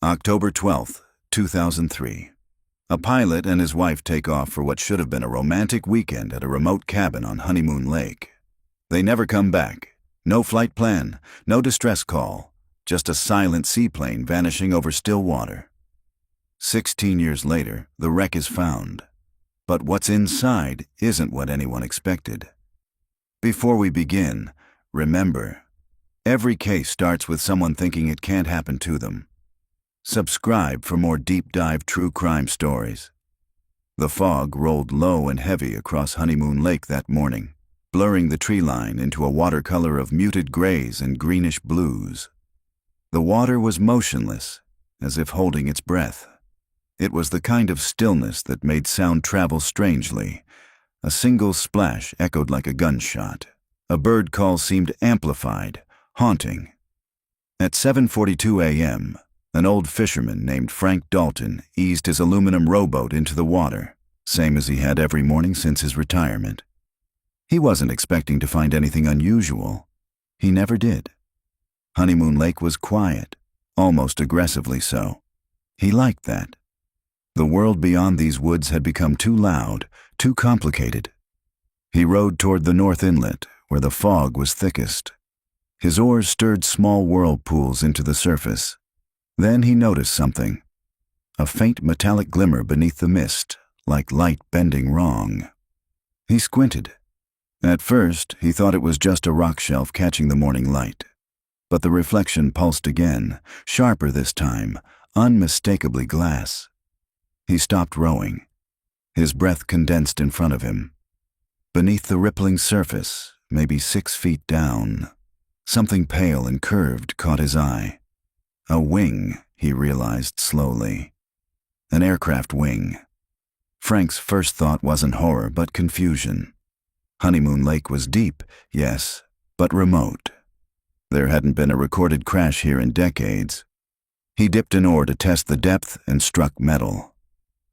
October 12th, 2003. A pilot and his wife take off for what should have been a romantic weekend at a remote cabin on Honeymoon Lake. They never come back. No flight plan, no distress call, just a silent seaplane vanishing over still water. 16 years later, the wreck is found. But what's inside isn't what anyone expected. Before we begin, remember, every case starts with someone thinking it can't happen to them. Subscribe for more deep-dive true crime stories. The fog rolled low and heavy across Honeymoon Lake that morning, blurring the tree line into a watercolor of muted grays and greenish blues. The water was motionless, as if holding its breath. It was the kind of stillness that made sound travel strangely. A single splash echoed like a gunshot. A bird call seemed amplified, haunting. At 7:42 a.m., an old fisherman named Frank Dalton eased his aluminum rowboat into the water, same as he had every morning since his retirement. He wasn't expecting to find anything unusual. He never did. Honeymoon Lake was quiet, almost aggressively so. He liked that. The world beyond these woods had become too loud, too complicated. He rowed toward the north inlet, where the fog was thickest. His oars stirred small whirlpools into the surface. Then he noticed something. A faint metallic glimmer beneath the mist, like light bending wrong. He squinted. At first, he thought it was just a rock shelf catching the morning light. But the reflection pulsed again, sharper this time, unmistakably glass. He stopped rowing. His breath condensed in front of him. Beneath the rippling surface, maybe 6 feet down, something pale and curved caught his eye. A wing, he realized slowly. An aircraft wing. Frank's first thought wasn't horror, but confusion. Honeymoon Lake was deep, yes, but remote. There hadn't been a recorded crash here in decades. He dipped an oar to test the depth and struck metal.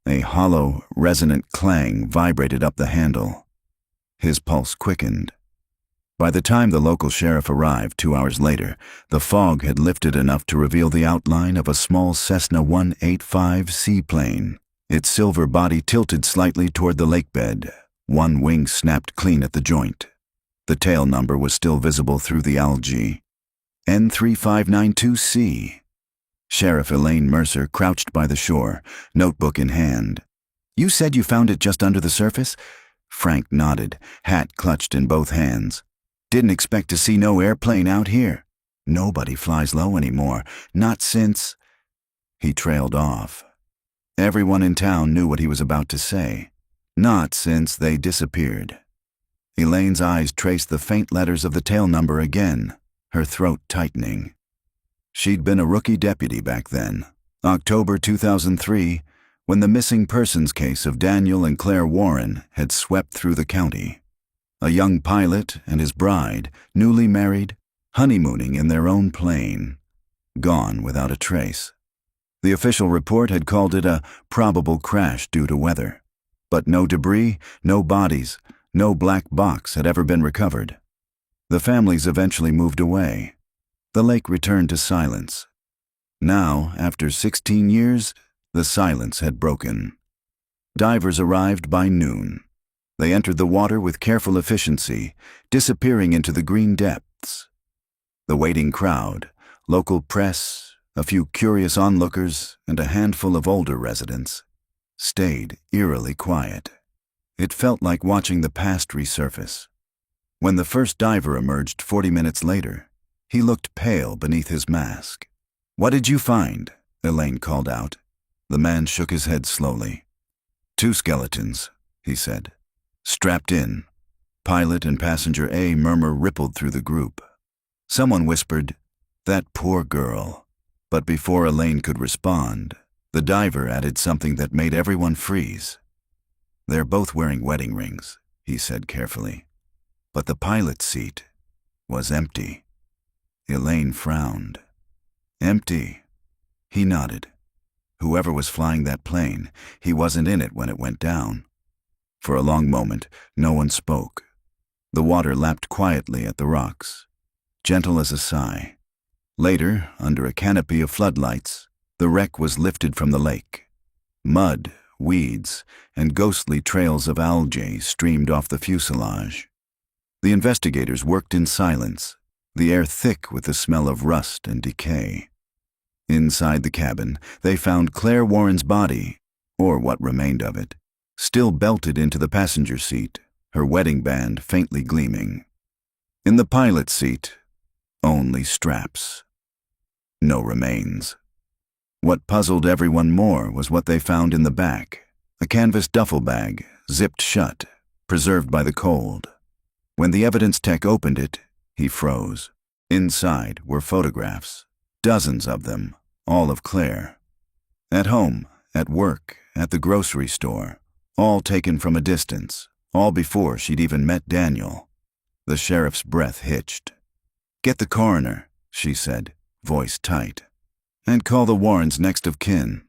A hollow, resonant clang vibrated up the handle. His pulse quickened. By the time the local sheriff arrived 2 hours later, the fog had lifted enough to reveal the outline of a small Cessna 185 seaplane. Its silver body tilted slightly toward the lake bed. One wing snapped clean at the joint. The tail number was still visible through the algae. N3592C. Sheriff Elaine Mercer crouched by the shore, notebook in hand. "You said you found it just under the surface?" Frank nodded, hat clutched in both hands. "Didn't expect to see no airplane out here. Nobody flies low anymore, not since—" He trailed off. Everyone in town knew what he was about to say. Not since they disappeared. Elaine's eyes traced the faint letters of the tail number again, her throat tightening. She'd been a rookie deputy back then, October 2003, when the missing persons case of Daniel and Claire Warren had swept through the county. A young pilot and his bride, newly married, honeymooning in their own plane, gone without a trace. The official report had called it a probable crash due to weather. But no debris, no bodies, no black box had ever been recovered. The families eventually moved away. The lake returned to silence. Now, after 16 years, the silence had broken. Divers arrived by noon. They entered the water with careful efficiency, disappearing into the green depths. The waiting crowd, local press, a few curious onlookers, and a handful of older residents, stayed eerily quiet. It felt like watching the past resurface. When the first diver emerged 40 minutes later, he looked pale beneath his mask. "What did you find?" Elaine called out. The man shook his head slowly. "2 skeletons," he said. "Strapped in." Pilot and passenger A murmur rippled through the group. Someone whispered, "That poor girl." But before Elaine could respond, the diver added something that made everyone freeze. "They're both wearing wedding rings," he said carefully. But the pilot's seat was empty. Elaine frowned. "Empty." He nodded. Whoever was flying that plane, he wasn't in it when it went down. For a long moment, no one spoke. The water lapped quietly at the rocks, gentle as a sigh. Later, under a canopy of floodlights, The wreck was lifted from the lake. Mud, weeds, and ghostly trails of algae streamed off the fuselage. The investigators worked in silence, the air thick with the smell of rust and decay. Inside the cabin, they found Claire Warren's body, or what remained of it, still belted into the passenger seat, her wedding band faintly gleaming. In the pilot's seat, only straps. No remains. What puzzled everyone more was what they found in the back, a canvas duffel bag, zipped shut, preserved by the cold. When the evidence tech opened it, he froze. Inside were photographs, dozens of them, all of Claire. At home, at work, at the grocery store, all taken from a distance, all before she'd even met Daniel. The sheriff's breath hitched. "Get the coroner," she said, voice tight. "And call the Warrens next of kin."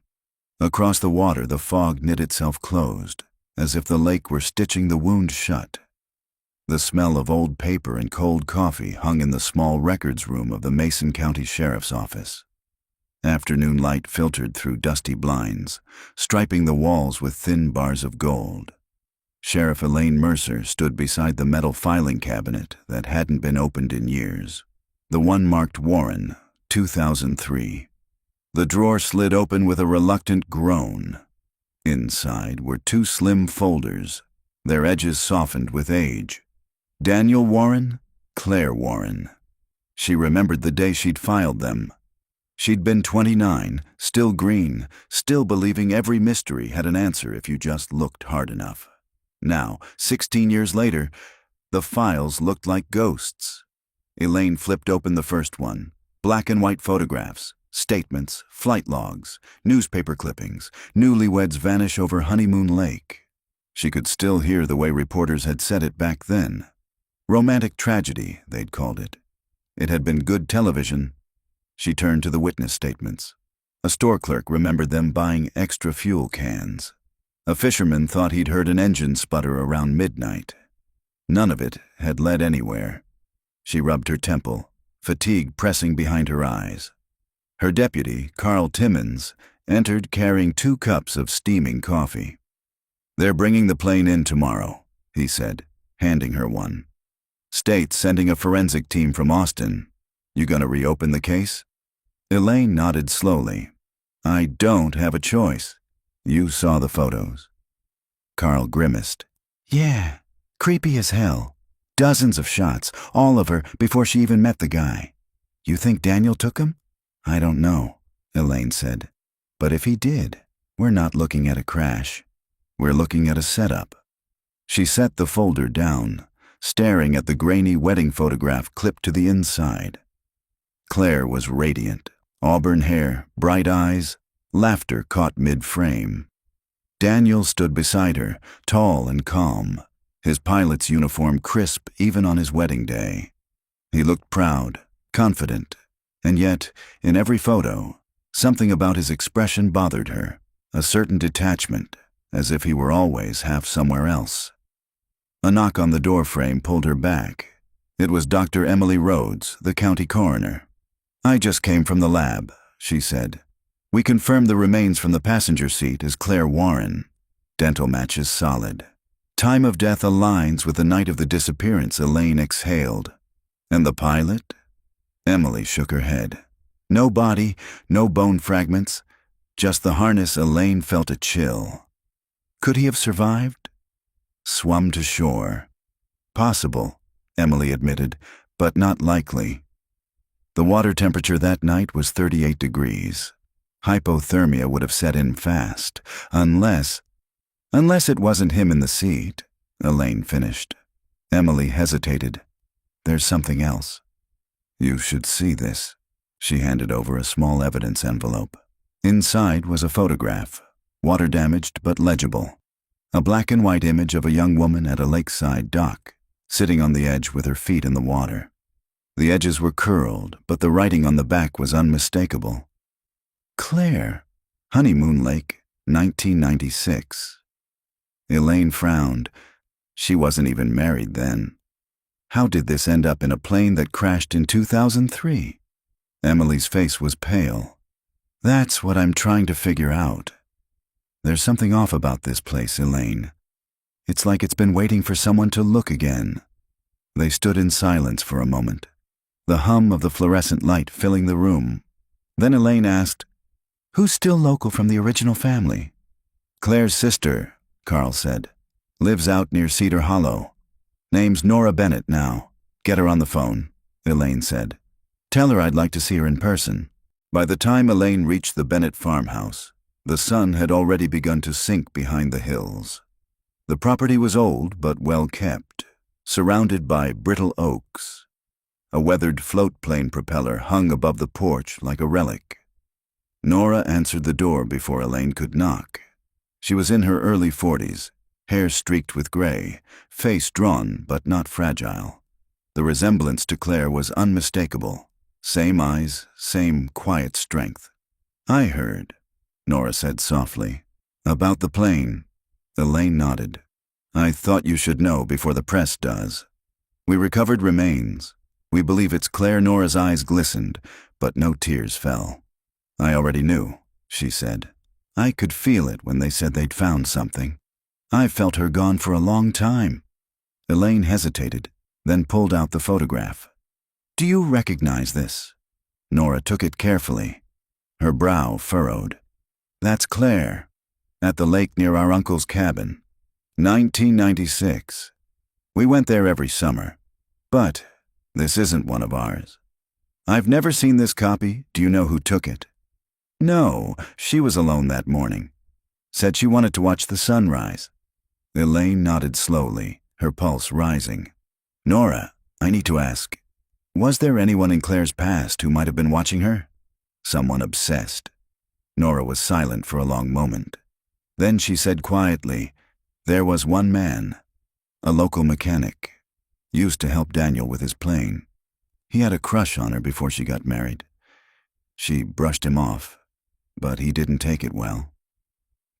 Across the water the fog knit itself closed, as if the lake were stitching the wound shut. The smell of old paper and cold coffee hung in the small records room of the Mason County Sheriff's Office. Afternoon light filtered through dusty blinds, striping the walls with thin bars of gold. Sheriff Elaine Mercer stood beside the metal filing cabinet that hadn't been opened in years, the one marked Warren, 2003. The drawer slid open with a reluctant groan. Inside were two slim folders, their edges softened with age. Daniel Warren, Claire Warren. She remembered the day she'd filed them. She'd been 29, still green, still believing every mystery had an answer if you just looked hard enough. Now, 16 years later, the files looked like ghosts. Elaine flipped open the first one. Black and white photographs, statements, flight logs, newspaper clippings, newlyweds vanish over Honeymoon Lake. She could still hear the way reporters had said it back then. Romantic tragedy, they'd called it. It had been good television. She turned to the witness statements. A store clerk remembered them buying extra fuel cans. A fisherman thought he'd heard an engine sputter around midnight. None of it had led anywhere. She rubbed her temple, fatigue pressing behind her eyes. Her deputy, Carl Timmons, entered carrying 2 cups of steaming coffee. "They're bringing the plane in tomorrow," he said, handing her one. "State's sending a forensic team from Austin. You gonna reopen the case?" Elaine nodded slowly. "I don't have a choice. You saw the photos." Carl grimaced. "Yeah, creepy as hell. Dozens of shots, all of her before she even met the guy. You think Daniel took them?" "I don't know," Elaine said. "But if he did, we're not looking at a crash. We're looking at a setup." She set the folder down, staring at the grainy wedding photograph clipped to the inside. Claire was radiant. Auburn hair, bright eyes, laughter caught mid-frame. Daniel stood beside her, tall and calm, his pilot's uniform crisp even on his wedding day. He looked proud, confident, and yet, in every photo, something about his expression bothered her, a certain detachment, as if he were always half somewhere else. A knock on the doorframe pulled her back. It was Dr. Emily Rhodes, the county coroner. "I just came from the lab," she said. "We confirmed the remains from the passenger seat as Claire Warren. Dental matches solid. Time of death aligns with the night of the disappearance," Elaine exhaled. "And the pilot?" Emily shook her head. "No body, no bone fragments, just the harness." Elaine felt a chill. Could he have survived? Swum to shore. Possible, Emily admitted, but not likely. The water temperature that night was 38 degrees. Hypothermia would have set in fast, unless it wasn't him in the seat, Elaine finished. Emily hesitated. "There's something else." "You should see this." She handed over a small evidence envelope. Inside was a photograph, water-damaged but legible. A black and white image of a young woman at a lakeside dock, sitting on the edge with her feet in the water. The edges were curled, but the writing on the back was unmistakable. Claire, Honeymoon Lake, 1996. Elaine frowned. She wasn't even married then. How did this end up in a plane that crashed in 2003? Emily's face was pale. That's what I'm trying to figure out. There's something off about this place, Elaine. It's like it's been waiting for someone to look again. They stood in silence for a moment, the hum of the fluorescent light filling the room. Then Elaine asked, "Who's still local from the original family?" "Claire's sister," Carl said. "Lives out near Cedar Hollow. Name's Nora Bennett now. Get her on the phone," Elaine said. "Tell her I'd like to see her in person." By the time Elaine reached the Bennett farmhouse, the sun had already begun to sink behind the hills. The property was old but well kept, surrounded by brittle oaks. A weathered float-plane propeller hung above the porch like a relic. Nora answered the door before Elaine could knock. She was in her early 40s, hair streaked with gray, face drawn but not fragile. The resemblance to Claire was unmistakable. Same eyes, same quiet strength. "I heard," Nora said softly. "About the plane." Elaine nodded. "I thought you should know before the press does. We recovered remains. We believe it's Claire." Nora's eyes glistened, but no tears fell. "I already knew," she said. "I could feel it when they said they'd found something. I've felt her gone for a long time." Elaine hesitated, then pulled out the photograph. "Do you recognize this?" Nora took it carefully. Her brow furrowed. "That's Claire, at the lake near our uncle's cabin. 1996. We went there every summer. But this isn't one of ours. I've never seen this copy. Do you know who took it?" "No, she was alone that morning. Said she wanted to watch the sunrise." Elaine nodded slowly, her pulse rising. "Nora, I need to ask, was there anyone in Claire's past who might have been watching her? Someone obsessed?" Nora was silent for a long moment. Then she said quietly, "There was one man, a local mechanic, used to help Daniel with his plane. He had a crush on her before she got married. She brushed him off, but he didn't take it well."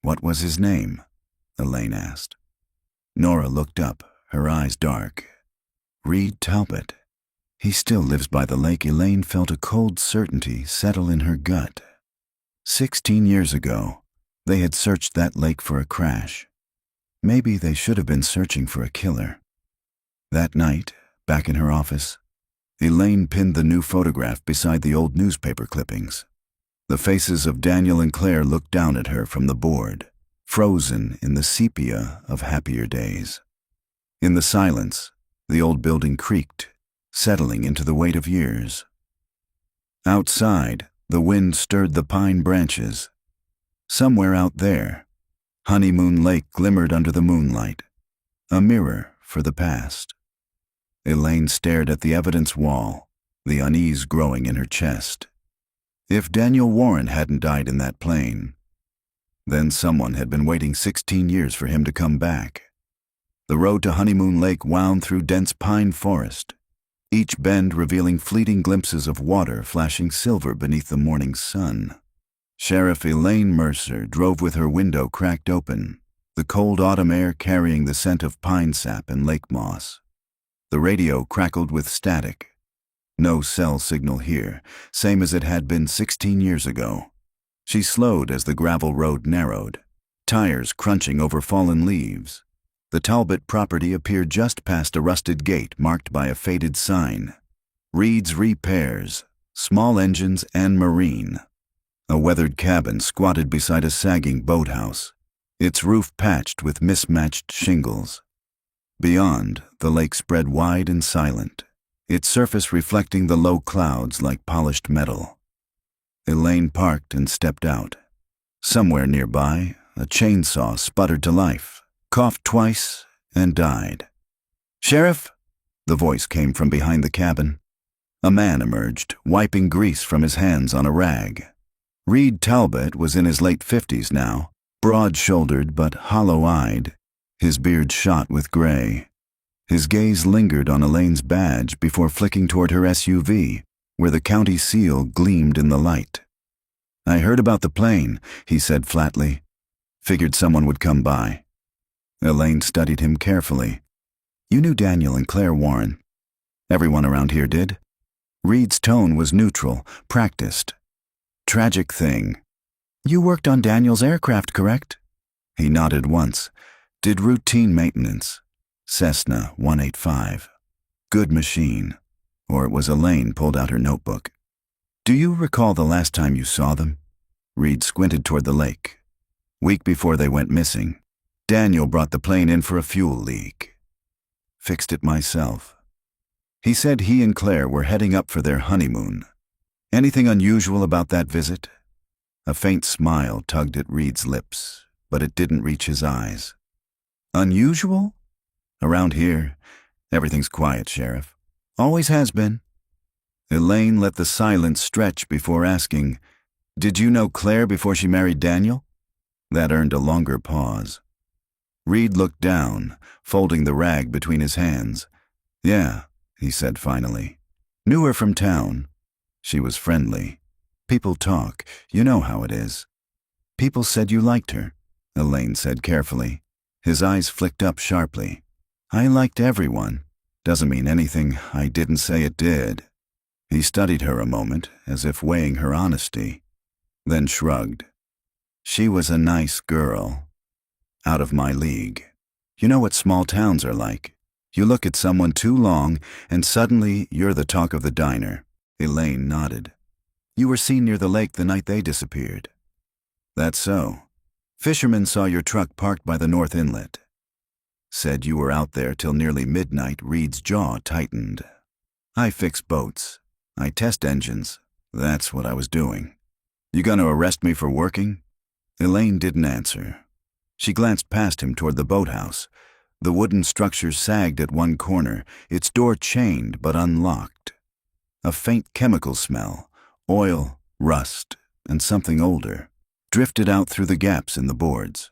"What was his name?" Elaine asked. Nora looked up, her eyes dark. "Reed Talbot. He still lives by the lake." Elaine felt a cold certainty settle in her gut. 16 years ago, they had searched that lake for a crash. Maybe they should have been searching for a killer. That night, back in her office, Elaine pinned the new photograph beside the old newspaper clippings. The faces of Daniel and Claire looked down at her from the board, frozen in the sepia of happier days. In the silence, the old building creaked, settling into the weight of years. Outside, the wind stirred the pine branches. Somewhere out there, Honeymoon Lake glimmered under the moonlight, a mirror for the past. Elaine stared at the evidence wall, the unease growing in her chest. If Daniel Warren hadn't died in that plane, then someone had been waiting 16 years for him to come back. The road to Honeymoon Lake wound through dense pine forest, each bend revealing fleeting glimpses of water flashing silver beneath the morning sun. Sheriff Elaine Mercer drove with her window cracked open, the cold autumn air carrying the scent of pine sap and lake moss. The radio crackled with static. No cell signal here, same as it had been 16 years ago. She slowed as the gravel road narrowed, tires crunching over fallen leaves. The Talbot property appeared just past a rusted gate marked by a faded sign. Reed's Repairs, Small Engines and Marine. A weathered cabin squatted beside a sagging boathouse, its roof patched with mismatched shingles. Beyond, the lake spread wide and silent, its surface reflecting the low clouds like polished metal. Elaine parked and stepped out. Somewhere nearby, a chainsaw sputtered to life, coughed twice, and died. "Sheriff?" The voice came from behind the cabin. A man emerged, wiping grease from his hands on a rag. Reed Talbot was in his late 50s now, broad-shouldered but hollow-eyed, his beard shot with gray. His gaze lingered on Elaine's badge before flicking toward her SUV, where the county seal gleamed in the light. "I heard about the plane," he said flatly. "Figured someone would come by." Elaine studied him carefully. "You knew Daniel and Claire Warren." "Everyone around here did." Reed's tone was neutral, practiced. tragic thing. You worked on Daniel's aircraft, correct? He nodded once. Did routine maintenance. Cessna 185. Good machine. Or it was Elaine pulled out her notebook. Do you recall the last time you saw them? Reed squinted toward the lake. Week before they went missing. Daniel brought the plane in for a fuel leak. Fixed it myself. He said he and Claire were heading up for their honeymoon. Anything unusual about that visit? A faint smile tugged at Reed's lips, but it didn't reach his eyes. Unusual? Around here, everything's quiet, Sheriff. Always has been. Elaine let the silence stretch before asking, Did you know Claire before she married Daniel? That earned a longer pause. Reed looked down, folding the rag between his hands. Yeah, he said finally. Knew her from town. She was friendly. People talk. You know how it is. People said you liked her, Elaine said carefully. His eyes flicked up sharply. I liked everyone. Doesn't mean anything I didn't say it did. He studied her a moment, as if weighing her honesty, then shrugged. She was a nice girl. Out of my league. You know what small towns are like. You look at someone too long, and suddenly you're the talk of the diner. Elaine nodded. You were seen near the lake the night they disappeared. That's so. Fisherman saw your truck parked by the north inlet. Said you were out there till nearly midnight. Reed's jaw tightened. I fix boats. I test engines. That's what I was doing. You gonna arrest me for working? Elaine didn't answer. She glanced past him toward the boathouse. The wooden structure sagged at one corner, its door chained but unlocked. A faint chemical smell, oil, rust, and something older, drifted out through the gaps in the boards.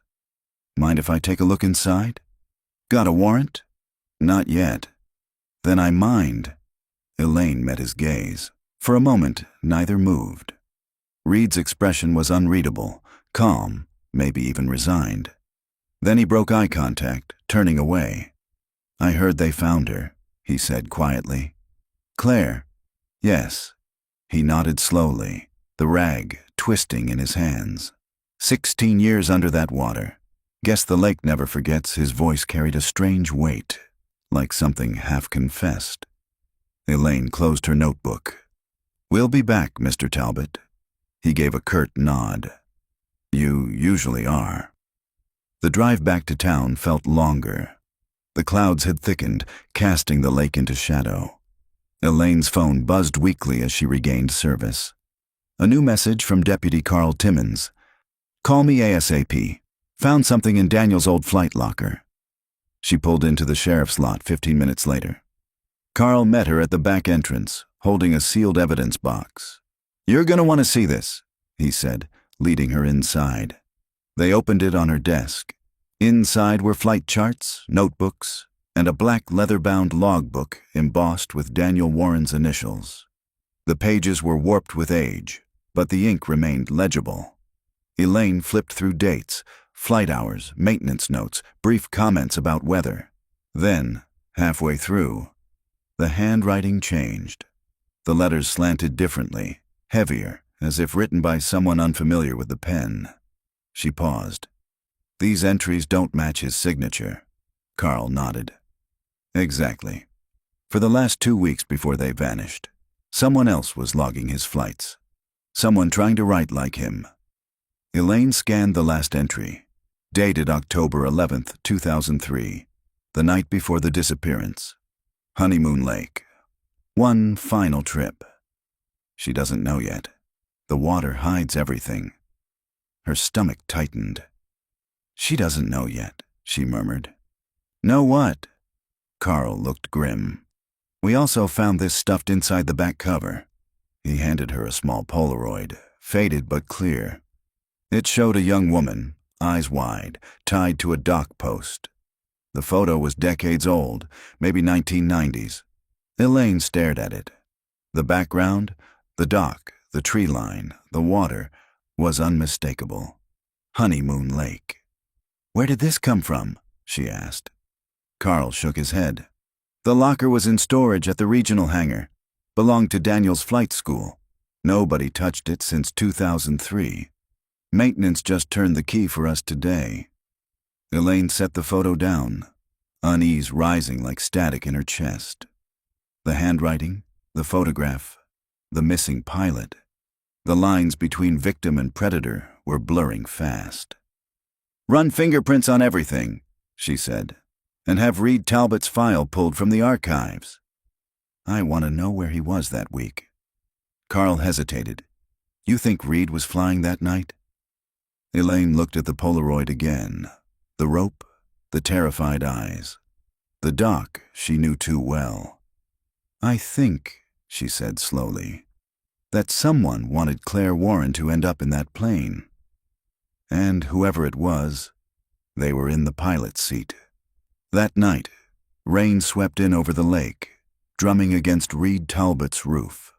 Mind if I take a look inside? Got a warrant? Not yet. Then I mind. Elaine met his gaze. For a moment, neither moved. Reed's expression was unreadable, calm, maybe even resigned. Then he broke eye contact, turning away. I heard they found her, he said quietly. Claire? Yes. He nodded slowly, the rag twisting in his hands. 16 years under that water. Guess the lake never forgets. His voice carried a strange weight, like something half-confessed. Elaine closed her notebook. We'll be back, Mr. Talbot. He gave a curt nod. You usually are. The drive back to town felt longer. The clouds had thickened, casting the lake into shadow. Elaine's phone buzzed weakly as she regained service. A new message from Deputy Carl Timmons. Call me ASAP. Found something in Daniel's old flight locker. She pulled into the sheriff's lot 15 minutes later. Carl met her at the back entrance, holding a sealed evidence box. You're gonna want to see this, he said, leading her inside. They opened it on her desk. Inside were flight charts, notebooks, and a black leather-bound logbook embossed with Daniel Warren's initials. The pages were warped with age, but the ink remained legible. Elaine flipped through dates, flight hours, maintenance notes, brief comments about weather. Then, halfway through, the handwriting changed. The letters slanted differently, heavier, as if written by someone unfamiliar with the pen. She paused. These entries don't match his signature. Carl nodded. Exactly. For the last 2 weeks before they vanished, someone else was logging his flights. Someone trying to write like him. Elaine scanned the last entry, dated October 11th, 2003, the night before the disappearance. Honeymoon Lake. One final trip. She doesn't know yet. The water hides everything. Her stomach tightened. She doesn't know yet, she murmured. Know what? Carl looked grim. We also found this stuffed inside the back cover. He handed her a small Polaroid, faded but clear. It showed a young woman, eyes wide, tied to a dock post. The photo was decades old, maybe 1990s. Elaine stared at it. The background, the dock, the tree line, the water, was unmistakable. Honeymoon Lake. Where did this come from? She asked. Carl shook his head. The locker was in storage at the regional hangar. Belonged to Daniel's flight school. Nobody touched it since 2003. Maintenance just turned the key for us today. Elaine set the photo down, unease rising like static in her chest. The handwriting, the photograph, the missing pilot. The lines between victim and predator were blurring fast. "Run fingerprints on everything," she said, "and have Reed Talbot's file pulled from the archives." "I want to know where he was that week." Carl hesitated. "You think Reed was flying that night?" Elaine looked at the Polaroid again. The rope, the terrified eyes. The dock she knew too well. "I think," she said slowly, "that someone wanted Claire Warren to end up in that plane. And whoever it was, they were in the pilot's seat." That night, rain swept in over the lake, drumming against Reed Talbot's roof.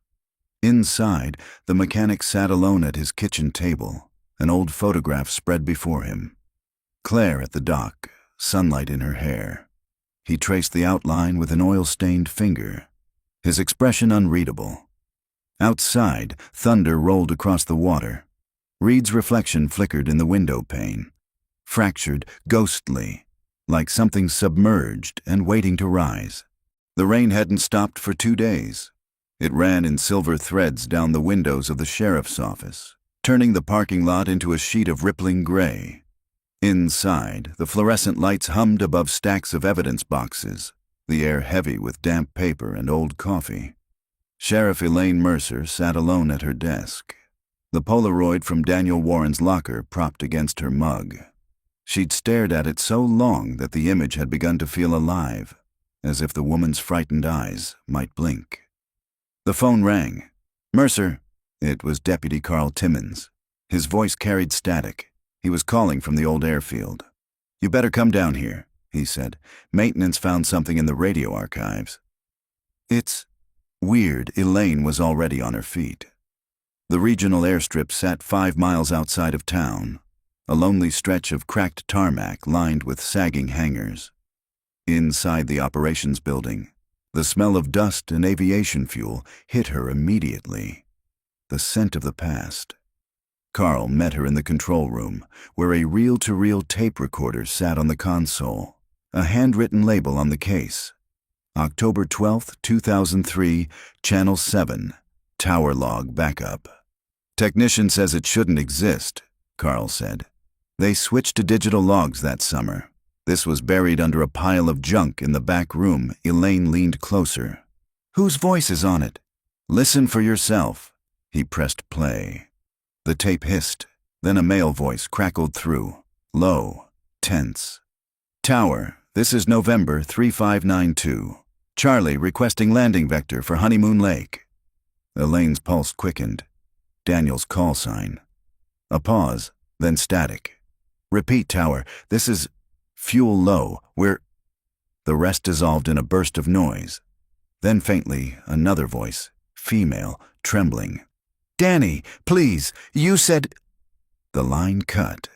Inside, the mechanic sat alone at his kitchen table, an old photograph spread before him. Claire at the dock, sunlight in her hair. He traced the outline with an oil-stained finger, his expression unreadable. Outside, thunder rolled across the water. Reed's reflection flickered in the window pane, fractured, ghostly, like something submerged and waiting to rise. The rain hadn't stopped for 2 days. It ran in silver threads down the windows of the sheriff's office, turning the parking lot into a sheet of rippling gray. Inside, the fluorescent lights hummed above stacks of evidence boxes, the air heavy with damp paper and old coffee. Sheriff Elaine Mercer sat alone at her desk, the Polaroid from Daniel Warren's locker propped against her mug. She'd stared at it so long that the image had begun to feel alive, as if the woman's frightened eyes might blink. The phone rang. "Mercer." It was Deputy Carl Timmons. His voice carried static. He was calling from the old airfield. "You better come down here," he said. "Maintenance found something in the radio archives." "It's weird." Elaine was already on her feet. The regional airstrip sat 5 miles outside of town, a lonely stretch of cracked tarmac lined with sagging hangars. Inside the operations building, the smell of dust and aviation fuel hit her immediately. The scent of the past. Carl met her in the control room, where a reel-to-reel tape recorder sat on the console, a handwritten label on the case. October 12, 2003, Channel 7, Tower Log Backup. "Technician says it shouldn't exist," Carl said. "They switched to digital logs that summer. This was buried under a pile of junk in the back room." Elaine leaned closer. "Whose voice is on it?" "Listen for yourself." He pressed play. The tape hissed, then a male voice crackled through, low, tense. "Tower, this is November 3592. Charlie requesting landing vector for Honeymoon Lake." Elaine's pulse quickened. Daniel's call sign. A pause, then static. "Repeat, Tower, this is fuel low. We're—" The rest dissolved in a burst of noise. Then faintly, another voice, female, trembling. "Danny, please, you said—" The line cut.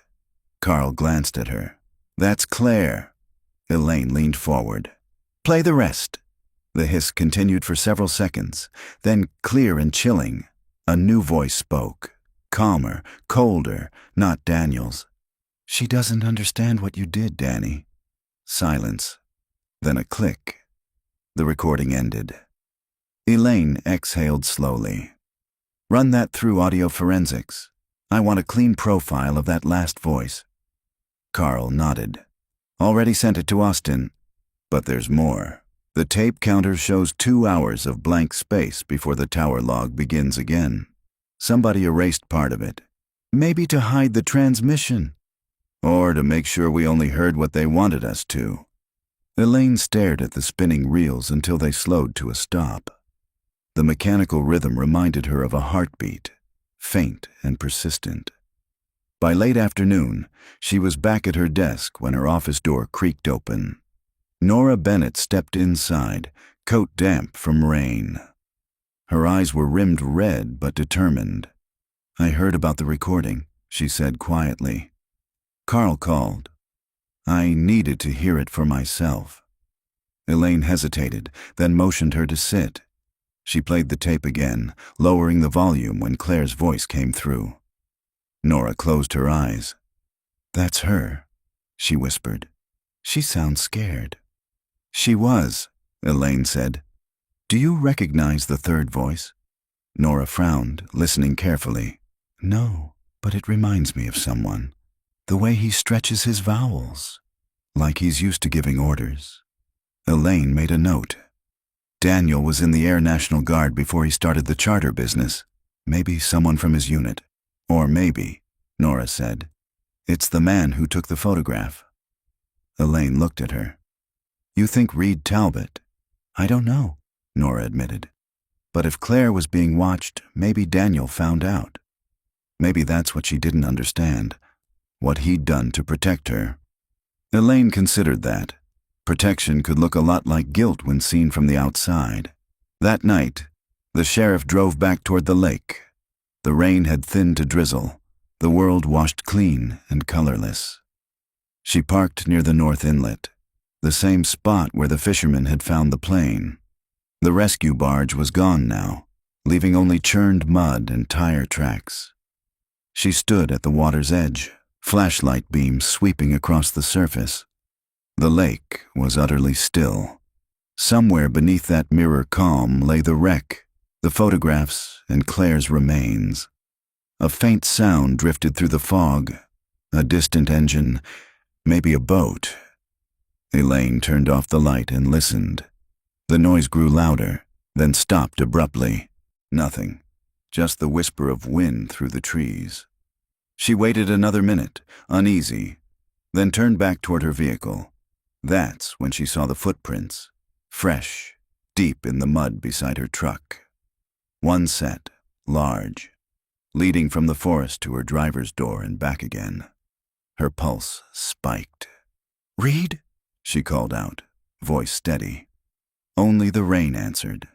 Carl glanced at her. "That's Claire." Elaine leaned forward. "Play the rest." The hiss continued for several seconds. Then, clear and chilling, a new voice spoke. Calmer, colder, not Daniel's. "She doesn't understand what you did, Danny." Silence. Then a click. The recording ended. Elaine exhaled slowly. "Run that through audio forensics. I want a clean profile of that last voice." Carl nodded. "Already sent it to Austin. But there's more. The tape counter shows 2 hours of blank space before the tower log begins again. Somebody erased part of it. Maybe to hide the transmission. Or to make sure we only heard what they wanted us to." Elaine stared at the spinning reels until they slowed to a stop. The mechanical rhythm reminded her of a heartbeat, faint and persistent. By late afternoon, she was back at her desk when her office door creaked open. Nora Bennett stepped inside, coat damp from rain. Her eyes were rimmed red but determined. "I heard about the recording," she said quietly. "Carl called. I needed to hear it for myself." Elaine hesitated, then motioned her to sit. She played the tape again, lowering the volume when Claire's voice came through. Nora closed her eyes. "That's her," she whispered. "She sounds scared." "She was," Elaine said. "Do you recognize the third voice?" Nora frowned, listening carefully. "No, but it reminds me of someone. The way he stretches his vowels, like he's used to giving orders." Elaine made a note. Daniel was in the Air National Guard before he started the charter business. Maybe someone from his unit. Or maybe, Nora said, it's the man who took the photograph. Elaine looked at her. "You think Reed Talbot?" "I don't know," Nora admitted. "But if Claire was being watched, maybe Daniel found out. Maybe that's what she didn't understand, what he'd done to protect her." Elaine considered that. Protection could look a lot like guilt when seen from the outside. That night, the sheriff drove back toward the lake. The rain had thinned to drizzle, the world washed clean and colorless. She parked near the north inlet, the same spot where the fisherman had found the plane. The rescue barge was gone now, leaving only churned mud and tire tracks. She stood at the water's edge, flashlight beams sweeping across the surface. The lake was utterly still. Somewhere beneath that mirror calm lay the wreck, the photographs, and Claire's remains. A faint sound drifted through the fog, a distant engine, maybe a boat. Elaine turned off the light and listened. The noise grew louder, then stopped abruptly. Nothing, just the whisper of wind through the trees. She waited another minute, uneasy, then turned back toward her vehicle. That's when she saw the footprints, fresh, deep in the mud beside her truck. One set, large, leading from the forest to her driver's door and back again. Her pulse spiked. "Reed?" she called out, voice steady. Only the rain answered.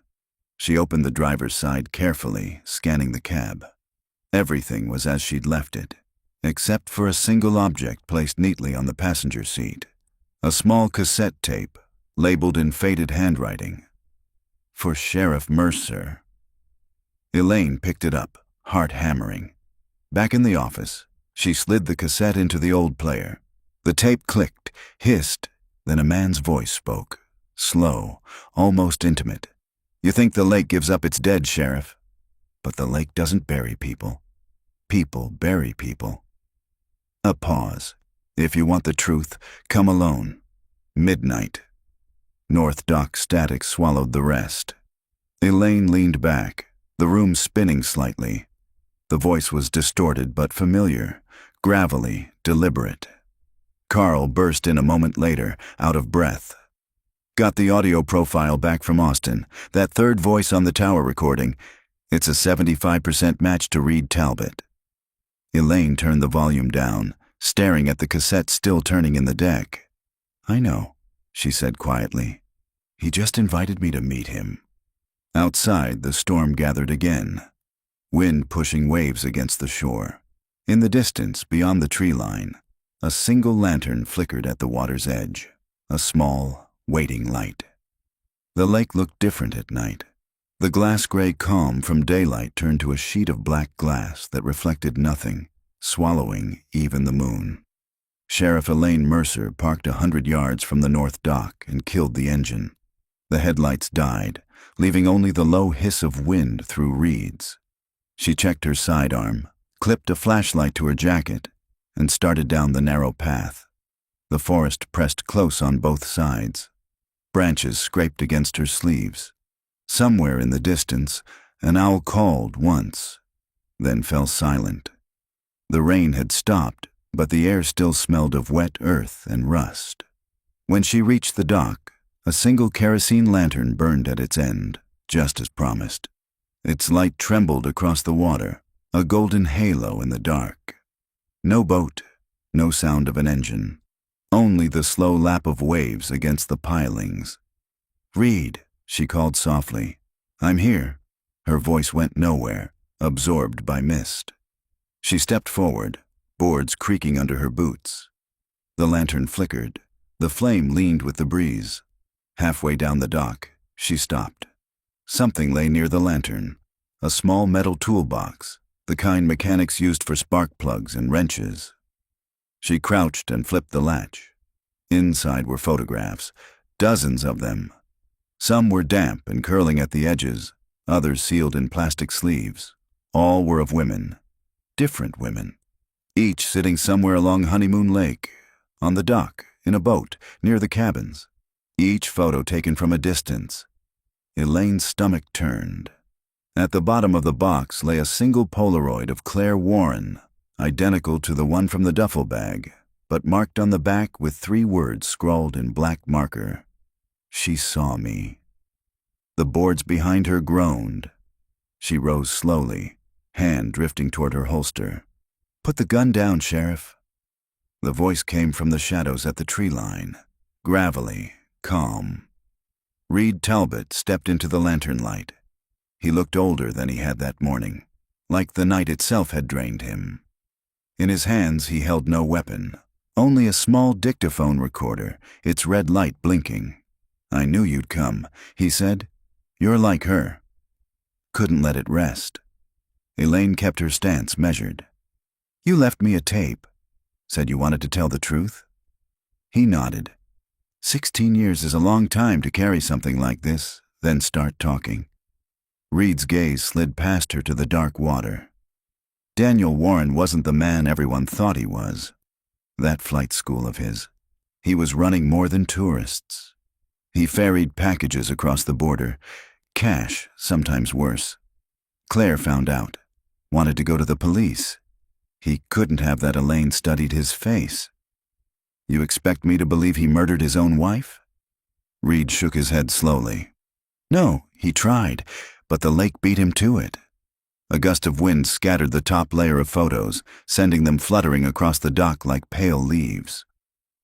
She opened the driver's side carefully, scanning the cab. Everything was as she'd left it, except for a single object placed neatly on the passenger seat. A small cassette tape, labeled in faded handwriting. "For Sheriff Mercer." Elaine picked it up, heart hammering. Back in the office, she slid the cassette into the old player. The tape clicked, hissed, then a man's voice spoke, slow, almost intimate. "You think the lake gives up its dead, Sheriff? But the lake doesn't bury people. People bury people." A pause. "If you want the truth, come alone." Midnight. North Dock static swallowed the rest. Elaine leaned back, the room spinning slightly. The voice was distorted but familiar, gravelly, deliberate. Carl burst in a moment later, out of breath. "Got the audio profile back from Austin. That third voice on the tower recording. It's a 75% match to Reed Talbot." Elaine turned the volume down, staring at the cassette still turning in the deck. "I know," she said quietly. "He just invited me to meet him." Outside, the storm gathered again, wind pushing waves against the shore. In the distance, beyond the tree line, a single lantern flickered at the water's edge, a small, waiting light. The lake looked different at night. The glass-gray calm from daylight turned to a sheet of black glass that reflected nothing, swallowing even the moon. Sheriff Elaine Mercer parked 100 yards from the north dock and killed the engine. The headlights died, leaving only the low hiss of wind through reeds. She checked her sidearm, clipped a flashlight to her jacket, and started down the narrow path. The forest pressed close on both sides. Branches scraped against her sleeves. Somewhere in the distance, an owl called once, then fell silent. The rain had stopped, but the air still smelled of wet earth and rust. When she reached the dock, a single kerosene lantern burned at its end, just as promised. Its light trembled across the water, a golden halo in the dark. No boat, no sound of an engine, only the slow lap of waves against the pilings. "Reed," she called softly. "I'm here." Her voice went nowhere, absorbed by mist. She stepped forward, boards creaking under her boots. The lantern flickered. The flame leaned with the breeze. Halfway down the dock, she stopped. Something lay near the lantern, a small metal toolbox, the kind mechanics used for spark plugs and wrenches. She crouched and flipped the latch. Inside were photographs, dozens of them. Some were damp and curling at the edges, others sealed in plastic sleeves. All were of women, different women, each sitting somewhere along Honeymoon Lake, on the dock, in a boat, near the cabins. Each photo taken from a distance. Elaine's stomach turned. At the bottom of the box lay a single Polaroid of Claire Warren, identical to the one from the duffel bag, but marked on the back with 3 words scrawled in black marker. She saw me. The boards behind her groaned. She rose slowly, hand drifting toward her holster. "Put the gun down, Sheriff." The voice came from the shadows at the tree line, gravelly, calm. Reed Talbot stepped into the lantern light. He looked older than he had that morning, like the night itself had drained him. In his hands he held no weapon, only a small dictaphone recorder, its red light blinking. "I knew you'd come," he said. "You're like her." Couldn't let it rest. Elaine kept her stance measured. "You left me a tape. Said you wanted to tell the truth?" He nodded. 16 years is a long time to carry something like this, then start talking. Reed's gaze slid past her to the dark water. Daniel Warren wasn't the man everyone thought he was. That flight school of his. He was running more than tourists. He ferried packages across the border. Cash, sometimes worse. Claire found out. Wanted to go to the police. He couldn't have that Elaine studied his face. "You expect me to believe he murdered his own wife?" Reed shook his head slowly. "No, he tried, but the lake beat him to it." A gust of wind scattered the top layer of photos, sending them fluttering across the dock like pale leaves.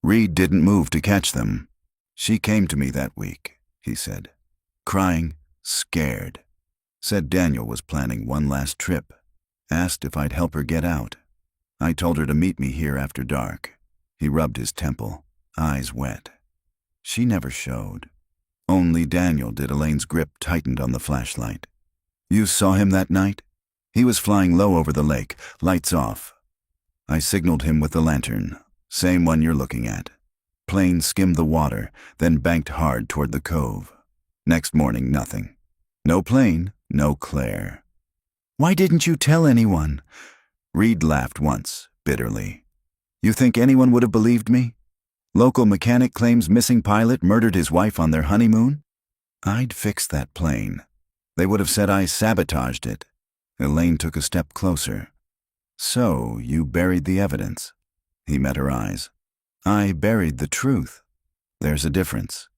Reed didn't move to catch them. "She came to me that week," he said. "Crying, scared. Said Daniel was planning one last trip. Asked if I'd help her get out. I told her to meet me here after dark." He rubbed his temple, eyes wet. She never showed. Only Daniel did. Elaine's grip tightened on the flashlight. "You saw him that night?" "He was flying low over the lake, lights off. I signaled him with the lantern, same one you're looking at. Plane skimmed the water, then banked hard toward the cove. Next morning, nothing. No plane, no Claire." "Why didn't you tell anyone?" Reed laughed once, bitterly. "You think anyone would have believed me? Local mechanic claims missing pilot murdered his wife on their honeymoon? I'd fixed that plane. They would have said I sabotaged it." Elaine took a step closer. "So you buried the evidence." He met her eyes. "I buried the truth. There's a difference."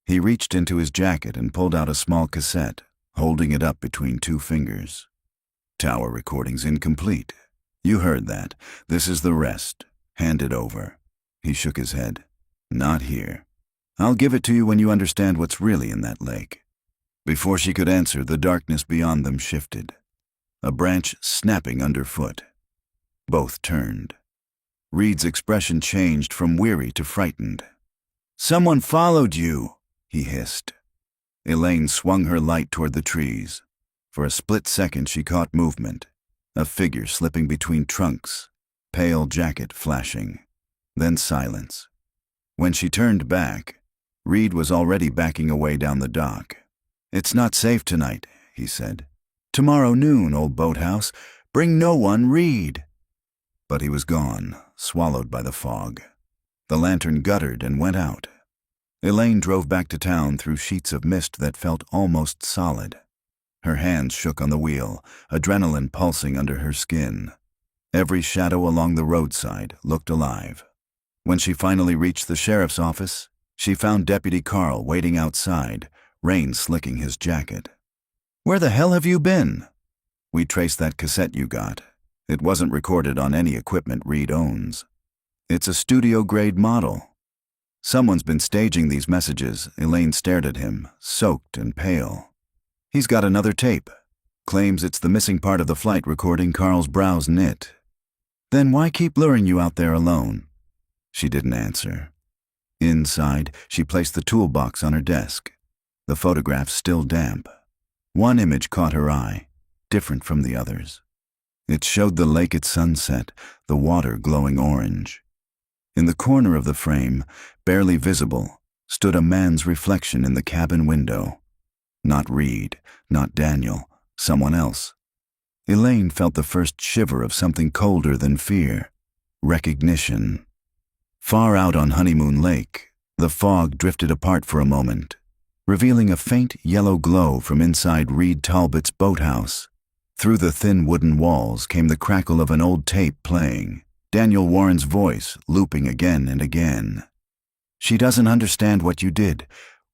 He reached into his jacket and pulled out a small cassette, holding it up between 2 fingers. "Tower recording's incomplete. You heard that. This is the rest. Hand it over." He shook his head. "Not here. I'll give it to you when you understand what's really in that lake." Before she could answer, the darkness beyond them shifted. A branch snapping underfoot. Both turned. Reed's expression changed from weary to frightened. "Someone followed you," he hissed. Elaine swung her light toward the trees. For a split second she caught movement, a figure slipping between trunks, pale jacket flashing, then silence. When she turned back, Reed was already backing away down the dock. "It's not safe tonight," he said. "Tomorrow noon, old boathouse. Bring no one, Reed." But he was gone, swallowed by the fog. The lantern guttered and went out. Elaine drove back to town through sheets of mist that felt almost solid. Her hands shook on the wheel, adrenaline pulsing under her skin. Every shadow along the roadside looked alive. When she finally reached the sheriff's office, she found Deputy Carl waiting outside, rain slicking his jacket. "Where the hell have you been?" "We traced that cassette you got. It wasn't recorded on any equipment Reed owns. It's a studio-grade model. Someone's been staging these messages." Elaine stared at him, soaked and pale. "He's got another tape. Claims it's the missing part of the flight recording Carl's brows knit." "Then why keep luring you out there alone?" She didn't answer. Inside, she placed the toolbox on her desk, the photographs still damp. One image caught her eye, different from the others. It showed the lake at sunset, the water glowing orange. In the corner of the frame, barely visible, stood a man's reflection in the cabin window. Not Reed, not Daniel, someone else. Elaine felt the first shiver of something colder than fear. Recognition. Far out on Honeymoon Lake, the fog drifted apart for a moment, revealing a faint yellow glow from inside Reed Talbot's boathouse. Through the thin wooden walls came the crackle of an old tape playing, Daniel Warren's voice looping again and again. "She doesn't understand what you did.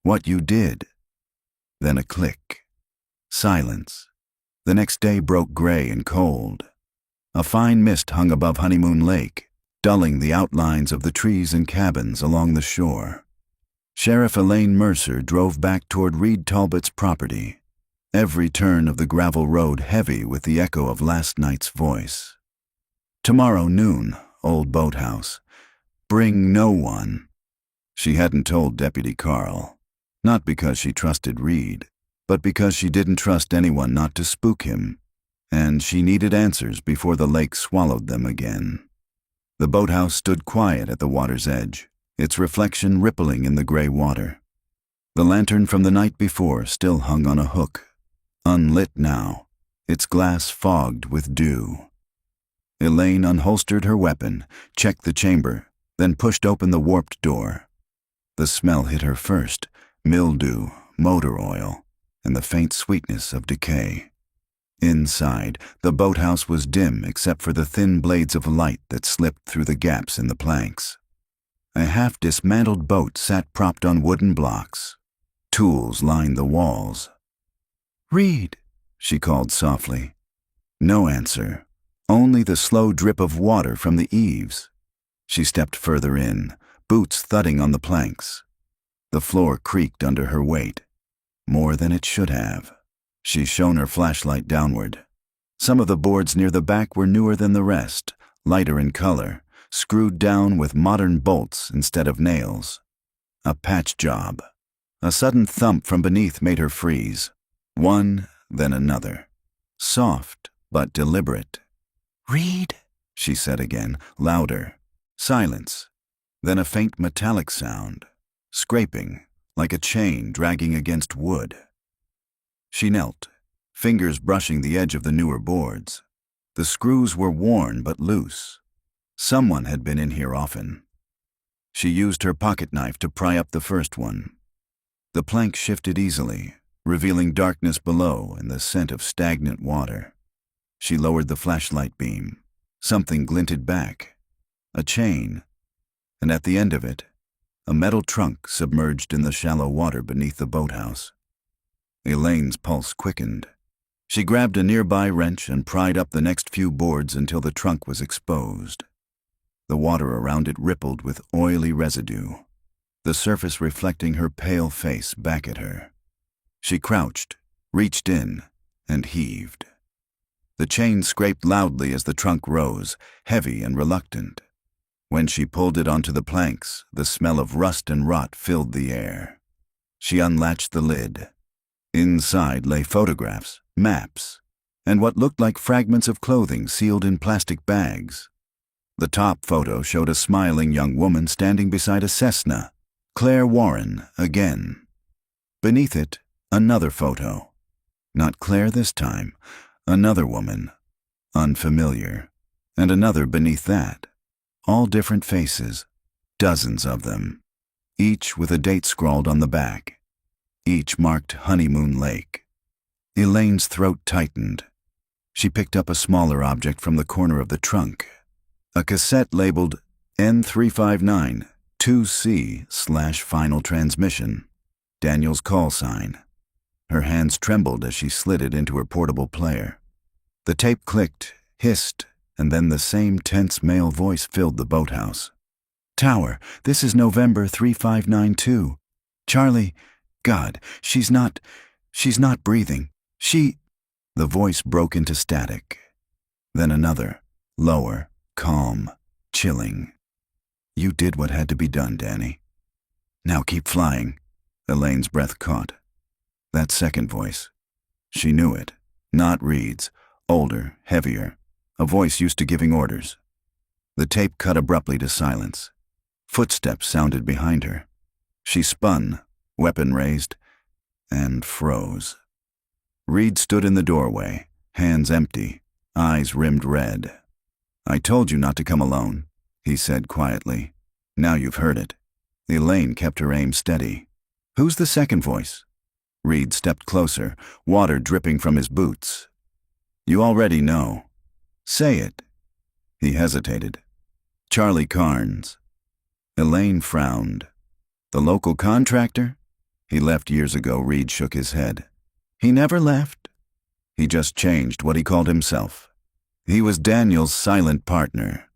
What you did." Then a click. Silence. The next day broke gray and cold. A fine mist hung above Honeymoon Lake, dulling the outlines of the trees and cabins along the shore. Sheriff Elaine Mercer drove back toward Reed Talbot's property, every turn of the gravel road heavy with the echo of last night's voice. Tomorrow noon, old boathouse. Bring no one. She hadn't told Deputy Carl, not because she trusted Reed, but because she didn't trust anyone not to spook him, and she needed answers before the lake swallowed them again. The boathouse stood quiet at the water's edge, its reflection rippling in the gray water. The lantern from the night before still hung on a hook, unlit now, its glass fogged with dew. Elaine unholstered her weapon, checked the chamber, then pushed open the warped door. The smell hit her first, mildew, motor oil, and the faint sweetness of decay. Inside, the boathouse was dim except for the thin blades of light that slipped through the gaps in the planks. A half-dismantled boat sat propped on wooden blocks. Tools lined the walls. "Reed," she called softly. No answer, only the slow drip of water from the eaves. She stepped further in, boots thudding on the planks. The floor creaked under her weight, more than it should have. She shone her flashlight downward. Some of the boards near the back were newer than the rest, lighter in color, screwed down with modern bolts instead of nails. A patch job. A sudden thump from beneath made her freeze. One, then another. Soft, but deliberate. "Reed," she said again, louder. Silence. Then a faint metallic sound, scraping, like a chain dragging against wood. She knelt, fingers brushing the edge of the newer boards. The screws were worn but loose. Someone had been in here often. She used her pocket knife to pry up the first one. The plank shifted easily, revealing darkness below and the scent of stagnant water. She lowered the flashlight beam. Something glinted back. A chain, and at the end of it, a metal trunk submerged in the shallow water beneath the boathouse. Elaine's pulse quickened. She grabbed a nearby wrench and pried up the next few boards until the trunk was exposed. The water around it rippled with oily residue, the surface reflecting her pale face back at her. She crouched, reached in, and heaved. The chain scraped loudly as the trunk rose, heavy and reluctant. When she pulled it onto the planks, the smell of rust and rot filled the air. She unlatched the lid. Inside lay photographs, maps, and what looked like fragments of clothing sealed in plastic bags. The top photo showed a smiling young woman standing beside a Cessna, Claire Warren again. Beneath it, another photo. Not Claire this time, another woman, unfamiliar, and another beneath that. All different faces, dozens of them, each with a date scrawled on the back. Each marked Honeymoon Lake. Elaine's throat tightened. She picked up a smaller object from the corner of the trunk. A cassette labeled N359 2C/final transmission. Daniel's call sign. Her hands trembled as she slid it into her portable player. The tape clicked, hissed, and then the same tense male voice filled the boathouse. "Tower, this is November 3592. Charlie, God, she's not breathing. The voice broke into static. Then another, lower, calm, chilling. "You did what had to be done, Danny. Now keep flying." Elaine's breath caught. That second voice. She knew it. Not Reed's. Older, heavier. A voice used to giving orders. The tape cut abruptly to silence. Footsteps sounded behind her. She spun, weapon raised, and froze. Reed stood in the doorway, hands empty, eyes rimmed red. "I told you not to come alone," he said quietly. "Now you've heard it." Elaine kept her aim steady. "Who's the second voice?" Reed stepped closer, water dripping from his boots. "You already know." "Say it." He hesitated. "Charlie Carnes." Elaine frowned. "The local contractor?" "He left years ago." Reed shook his head. "He never left." "He just changed what he called himself." "He was Daniel's silent partner.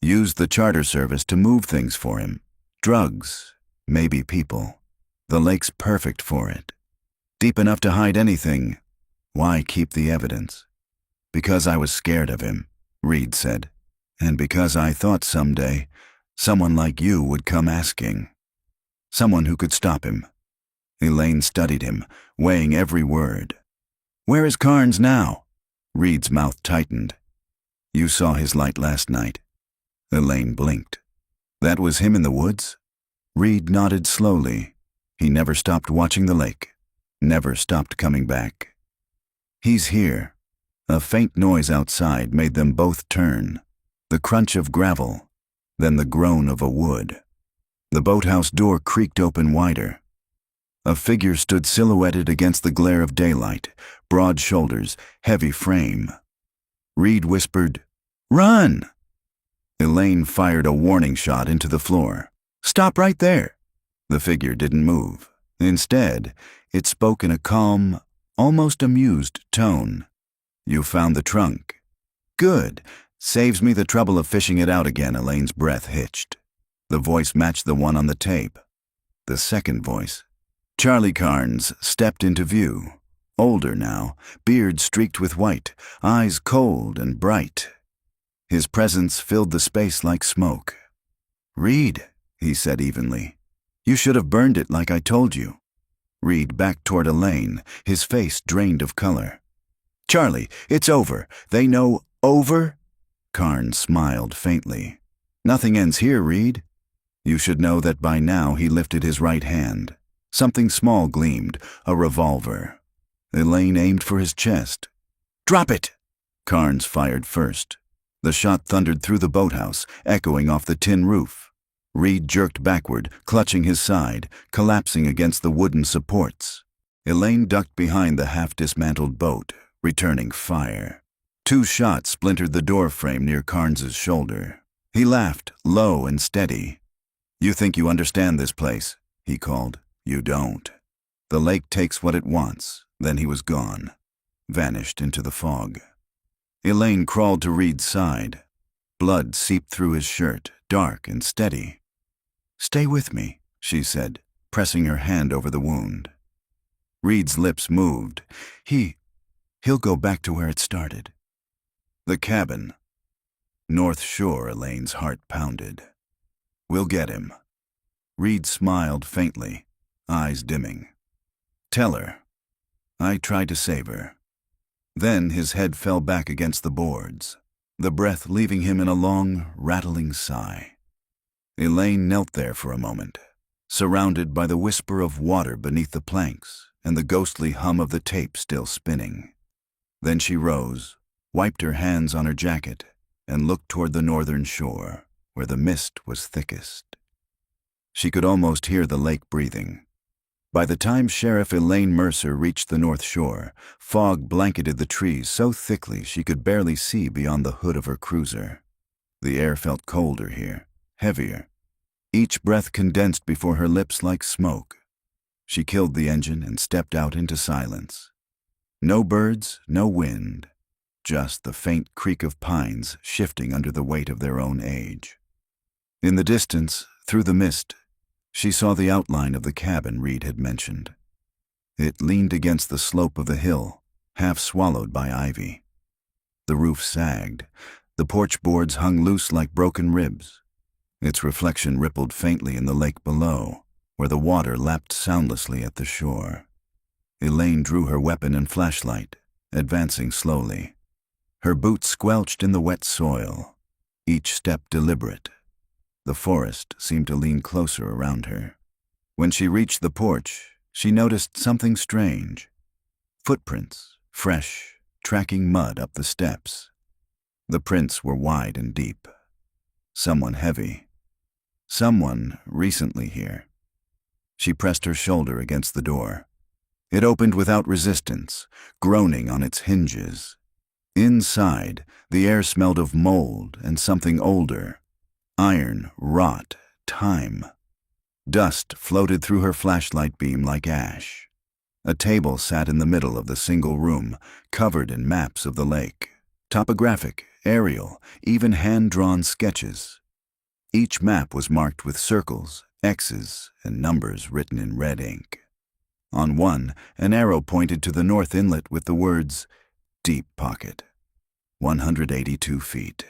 Used the charter service to move things for him. Drugs, maybe people. The lake's perfect for it. Deep enough to hide anything. Why keep the evidence?" "Because I was scared of him," Reed said. "And because I thought someday someone like you would come asking. Someone who could stop him." Elaine studied him, weighing every word. "Where is Carnes now?" Reed's mouth tightened. "You saw his light last night." Elaine blinked. "That was him in the woods?" Reed nodded slowly. He never stopped watching the lake. Never stopped coming back. "He's here." A faint noise outside made them both turn. The crunch of gravel, then the groan of a wood. The boathouse door creaked open wider. A figure stood silhouetted against the glare of daylight, broad shoulders, heavy frame. Reed whispered, "Run!" Elaine fired a warning shot into the floor. "Stop right there!" The figure didn't move. Instead, it spoke in a calm, almost amused tone. "You found the trunk." "Good. Saves me the trouble of fishing it out again." Elaine's breath hitched. The voice matched the one on the tape. The second voice. Charlie Carnes stepped into view. Older now, beard streaked with white, eyes cold and bright. His presence filled the space like smoke. "Reed," he said evenly. "You should have burned it like I told you." Reed backed toward Elaine, his face drained of color. "Charlie, it's over. They know." "Over?" Carnes smiled faintly. "Nothing ends here, Reed." You should know that by now. He lifted his right hand. Something small gleamed, a revolver. Elaine aimed for his chest. "Drop it!" Carnes fired first. The shot thundered through the boathouse, echoing off the tin roof. Reed jerked backward, clutching his side, collapsing against the wooden supports. Elaine ducked behind the half-dismantled boat, returning fire. 2 shots splintered the door frame near Carnes's shoulder. He laughed, low and steady. "You think you understand this place," he called. "You don't." The lake takes what it wants. Then he was gone, vanished into the fog. Elaine crawled to Reed's side. Blood seeped through his shirt, dark and steady. "Stay with me," she said, pressing her hand over the wound. Reed's lips moved. He'll go back to where it started. The cabin. North Shore. Elaine's heart pounded. "We'll get him." Reed smiled faintly, eyes dimming. "Tell her. I tried to save her." Then his head fell back against the boards, the breath leaving him in a long, rattling sigh. Elaine knelt there for a moment, surrounded by the whisper of water beneath the planks and the ghostly hum of the tape still spinning. Then she rose, wiped her hands on her jacket, and looked toward the northern shore, where the mist was thickest. She could almost hear the lake breathing. By the time Sheriff Elaine Mercer reached the North Shore, fog blanketed the trees so thickly she could barely see beyond the hood of her cruiser. The air felt colder here, heavier. Each breath condensed before her lips like smoke. She killed the engine and stepped out into silence. No birds, no wind, just the faint creak of pines shifting under the weight of their own age. In the distance, through the mist, she saw the outline of the cabin Reed had mentioned. It leaned against the slope of the hill, half swallowed by ivy. The roof sagged. The porch boards hung loose like broken ribs. Its reflection rippled faintly in the lake below, where the water lapped soundlessly at the shore. Elaine drew her weapon and flashlight, advancing slowly. Her boots squelched in the wet soil, each step deliberate. The forest seemed to lean closer around her. When she reached the porch, she noticed something strange. Footprints, fresh, tracking mud up the steps. The prints were wide and deep. Someone heavy. Someone recently here. She pressed her shoulder against the door. It opened without resistance, groaning on its hinges. Inside, the air smelled of mold and something older. Iron, rot, time. Dust floated through her flashlight beam like ash. A table sat in the middle of the single room, covered in maps of the lake. Topographic, aerial, even hand-drawn sketches. Each map was marked with circles, X's, and numbers written in red ink. On one, an arrow pointed to the north inlet with the words, Deep Pocket, 182 feet.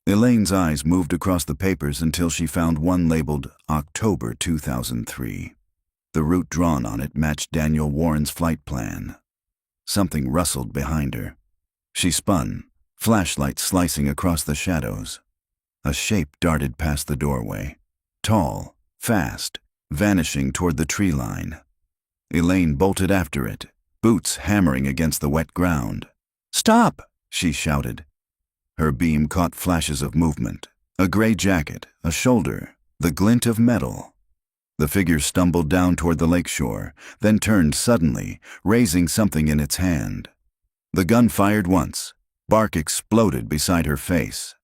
Elaine's eyes moved across the papers until she found one labeled October 2003. The route drawn on it matched Daniel Warren's flight plan. Something rustled behind her. She spun, flashlight slicing across the shadows. A shape darted past the doorway. Tall, fast, vanishing toward the tree line. Elaine bolted after it, boots hammering against the wet ground. "Stop!" she shouted. Her beam caught flashes of movement. A gray jacket, a shoulder, the glint of metal. The figure stumbled down toward the lakeshore, then turned suddenly, raising something in its hand. The gun fired once. Bark exploded beside her face.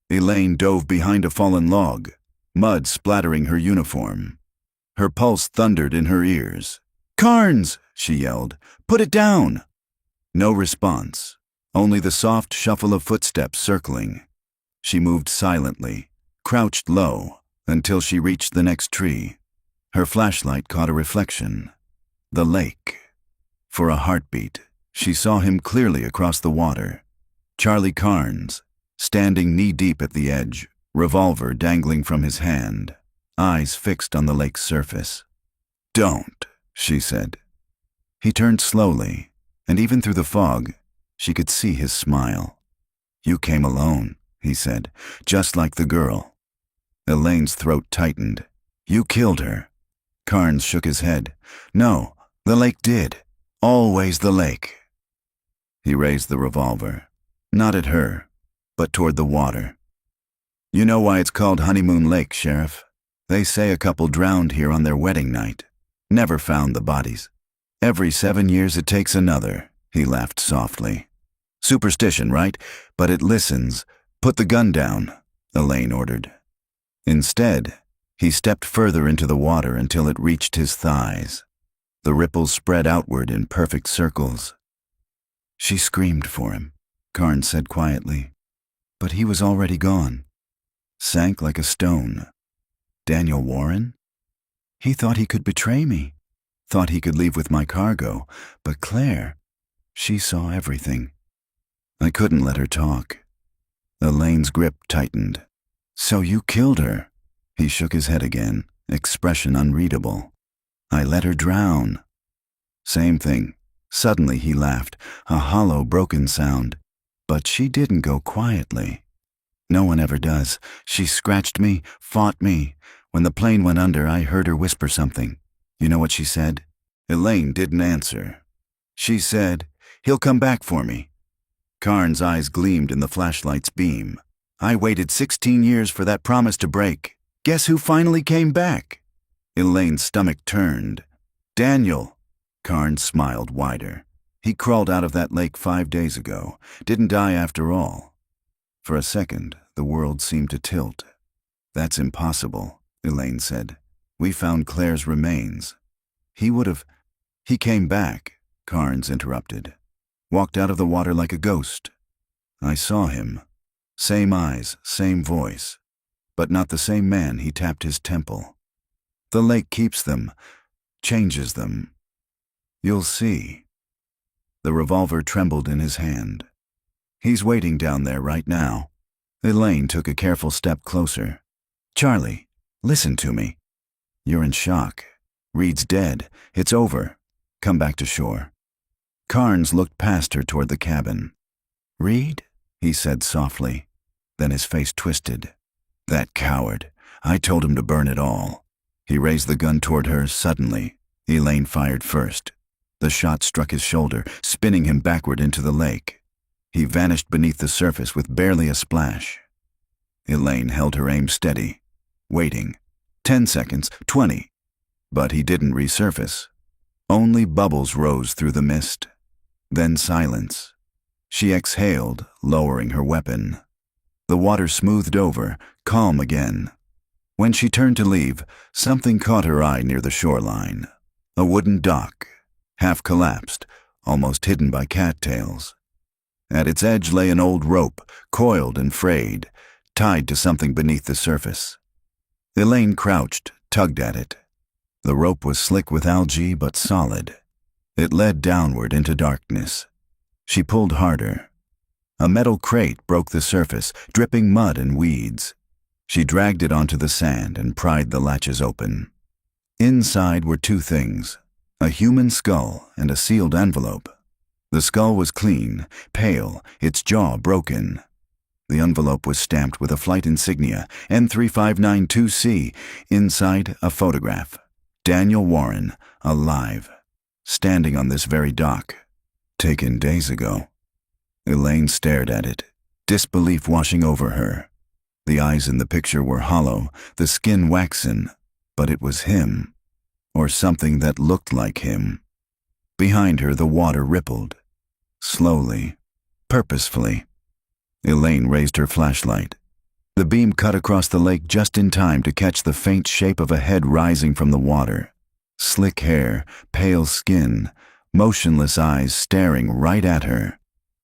Elaine dove behind a fallen log, mud splattering her uniform. Her pulse thundered in her ears. "Carnes!" she yelled. "Put it down!" No response, only the soft shuffle of footsteps circling. She moved silently, crouched low, until she reached the next tree. Her flashlight caught a reflection. The lake. For a heartbeat, she saw him clearly across the water. Charlie Carnes, standing knee-deep at the edge, revolver dangling from his hand, eyes fixed on the lake's surface. "Don't," she said. He turned slowly, and even through the fog, she could see his smile. "You came alone," he said, "just like the girl." Elaine's throat tightened. "You killed her." Carnes shook his head. "No, the lake did. Always the lake." He raised the revolver, not at her, but toward the water. "You know why it's called Honeymoon Lake, Sheriff? They say a couple drowned here on their wedding night. Never found the bodies. Every 7 years it takes another," he laughed softly. "Superstition, right? But it listens. Put the gun down," Elaine ordered. Instead, he stepped further into the water until it reached his thighs. The ripples spread outward in perfect circles. "She screamed for him," Carnes said quietly. "But he was already gone. Sank like a stone. Daniel Warren? He thought he could betray me. Thought he could leave with my cargo. But Claire, she saw everything." I couldn't let her talk. Elaine's grip tightened. "So you killed her?" He shook his head again, expression unreadable. "I let her drown." Same thing. Suddenly he laughed, a hollow, broken sound. "But she didn't go quietly. No one ever does. She scratched me, fought me. When the plane went under, I heard her whisper something. You know what she said?" Elaine didn't answer. "She said, 'He'll come back for me.'" Carnes' eyes gleamed in the flashlight's beam. "I waited 16 years for that promise to break. Guess who finally came back?" Elaine's stomach turned. "Daniel." Carnes smiled wider. "He crawled out of that lake 5 days ago. Didn't die after all." For a second, the world seemed to tilt. "That's impossible," Elaine said. "We found Claire's remains." He came back," Carnes interrupted. "Walked out of the water like a ghost. I saw him. Same eyes, same voice. But not the same man." He tapped his temple. "The lake keeps them, changes them. You'll see." The revolver trembled in his hand. "He's waiting down there right now." Elaine took a careful step closer. "Charlie, listen to me. You're in shock. Reed's dead. It's over. Come back to shore." Carnes looked past her toward the cabin. "Reed?" he said softly. Then his face twisted. "That coward. I told him to burn it all." He raised the gun toward her suddenly. Elaine fired first. The shot struck his shoulder, spinning him backward into the lake. He vanished beneath the surface with barely a splash. Elaine held her aim steady, waiting. 10 seconds, 20. But he didn't resurface. Only bubbles rose through the mist. Then silence. She exhaled, lowering her weapon. The water smoothed over, calm again. When she turned to leave, something caught her eye near the shoreline. A wooden dock, half collapsed, almost hidden by cattails. At its edge lay an old rope, coiled and frayed, tied to something beneath the surface. Elaine crouched, tugged at it. The rope was slick with algae but solid. It led downward into darkness. She pulled harder. A metal crate broke the surface, dripping mud and weeds. She dragged it onto the sand and pried the latches open. Inside were two things, a human skull and a sealed envelope. The skull was clean, pale, its jaw broken. The envelope was stamped with a flight insignia, N3592C. Inside, a photograph. Daniel Warren, alive, standing on this very dock. Taken days ago. Elaine stared at it, disbelief washing over her. The eyes in the picture were hollow, the skin waxen, but it was him, or something that looked like him. Behind her, the water rippled. Slowly, purposefully. Elaine raised her flashlight. The beam cut across the lake just in time to catch the faint shape of a head rising from the water. Slick hair, pale skin, motionless eyes staring right at her.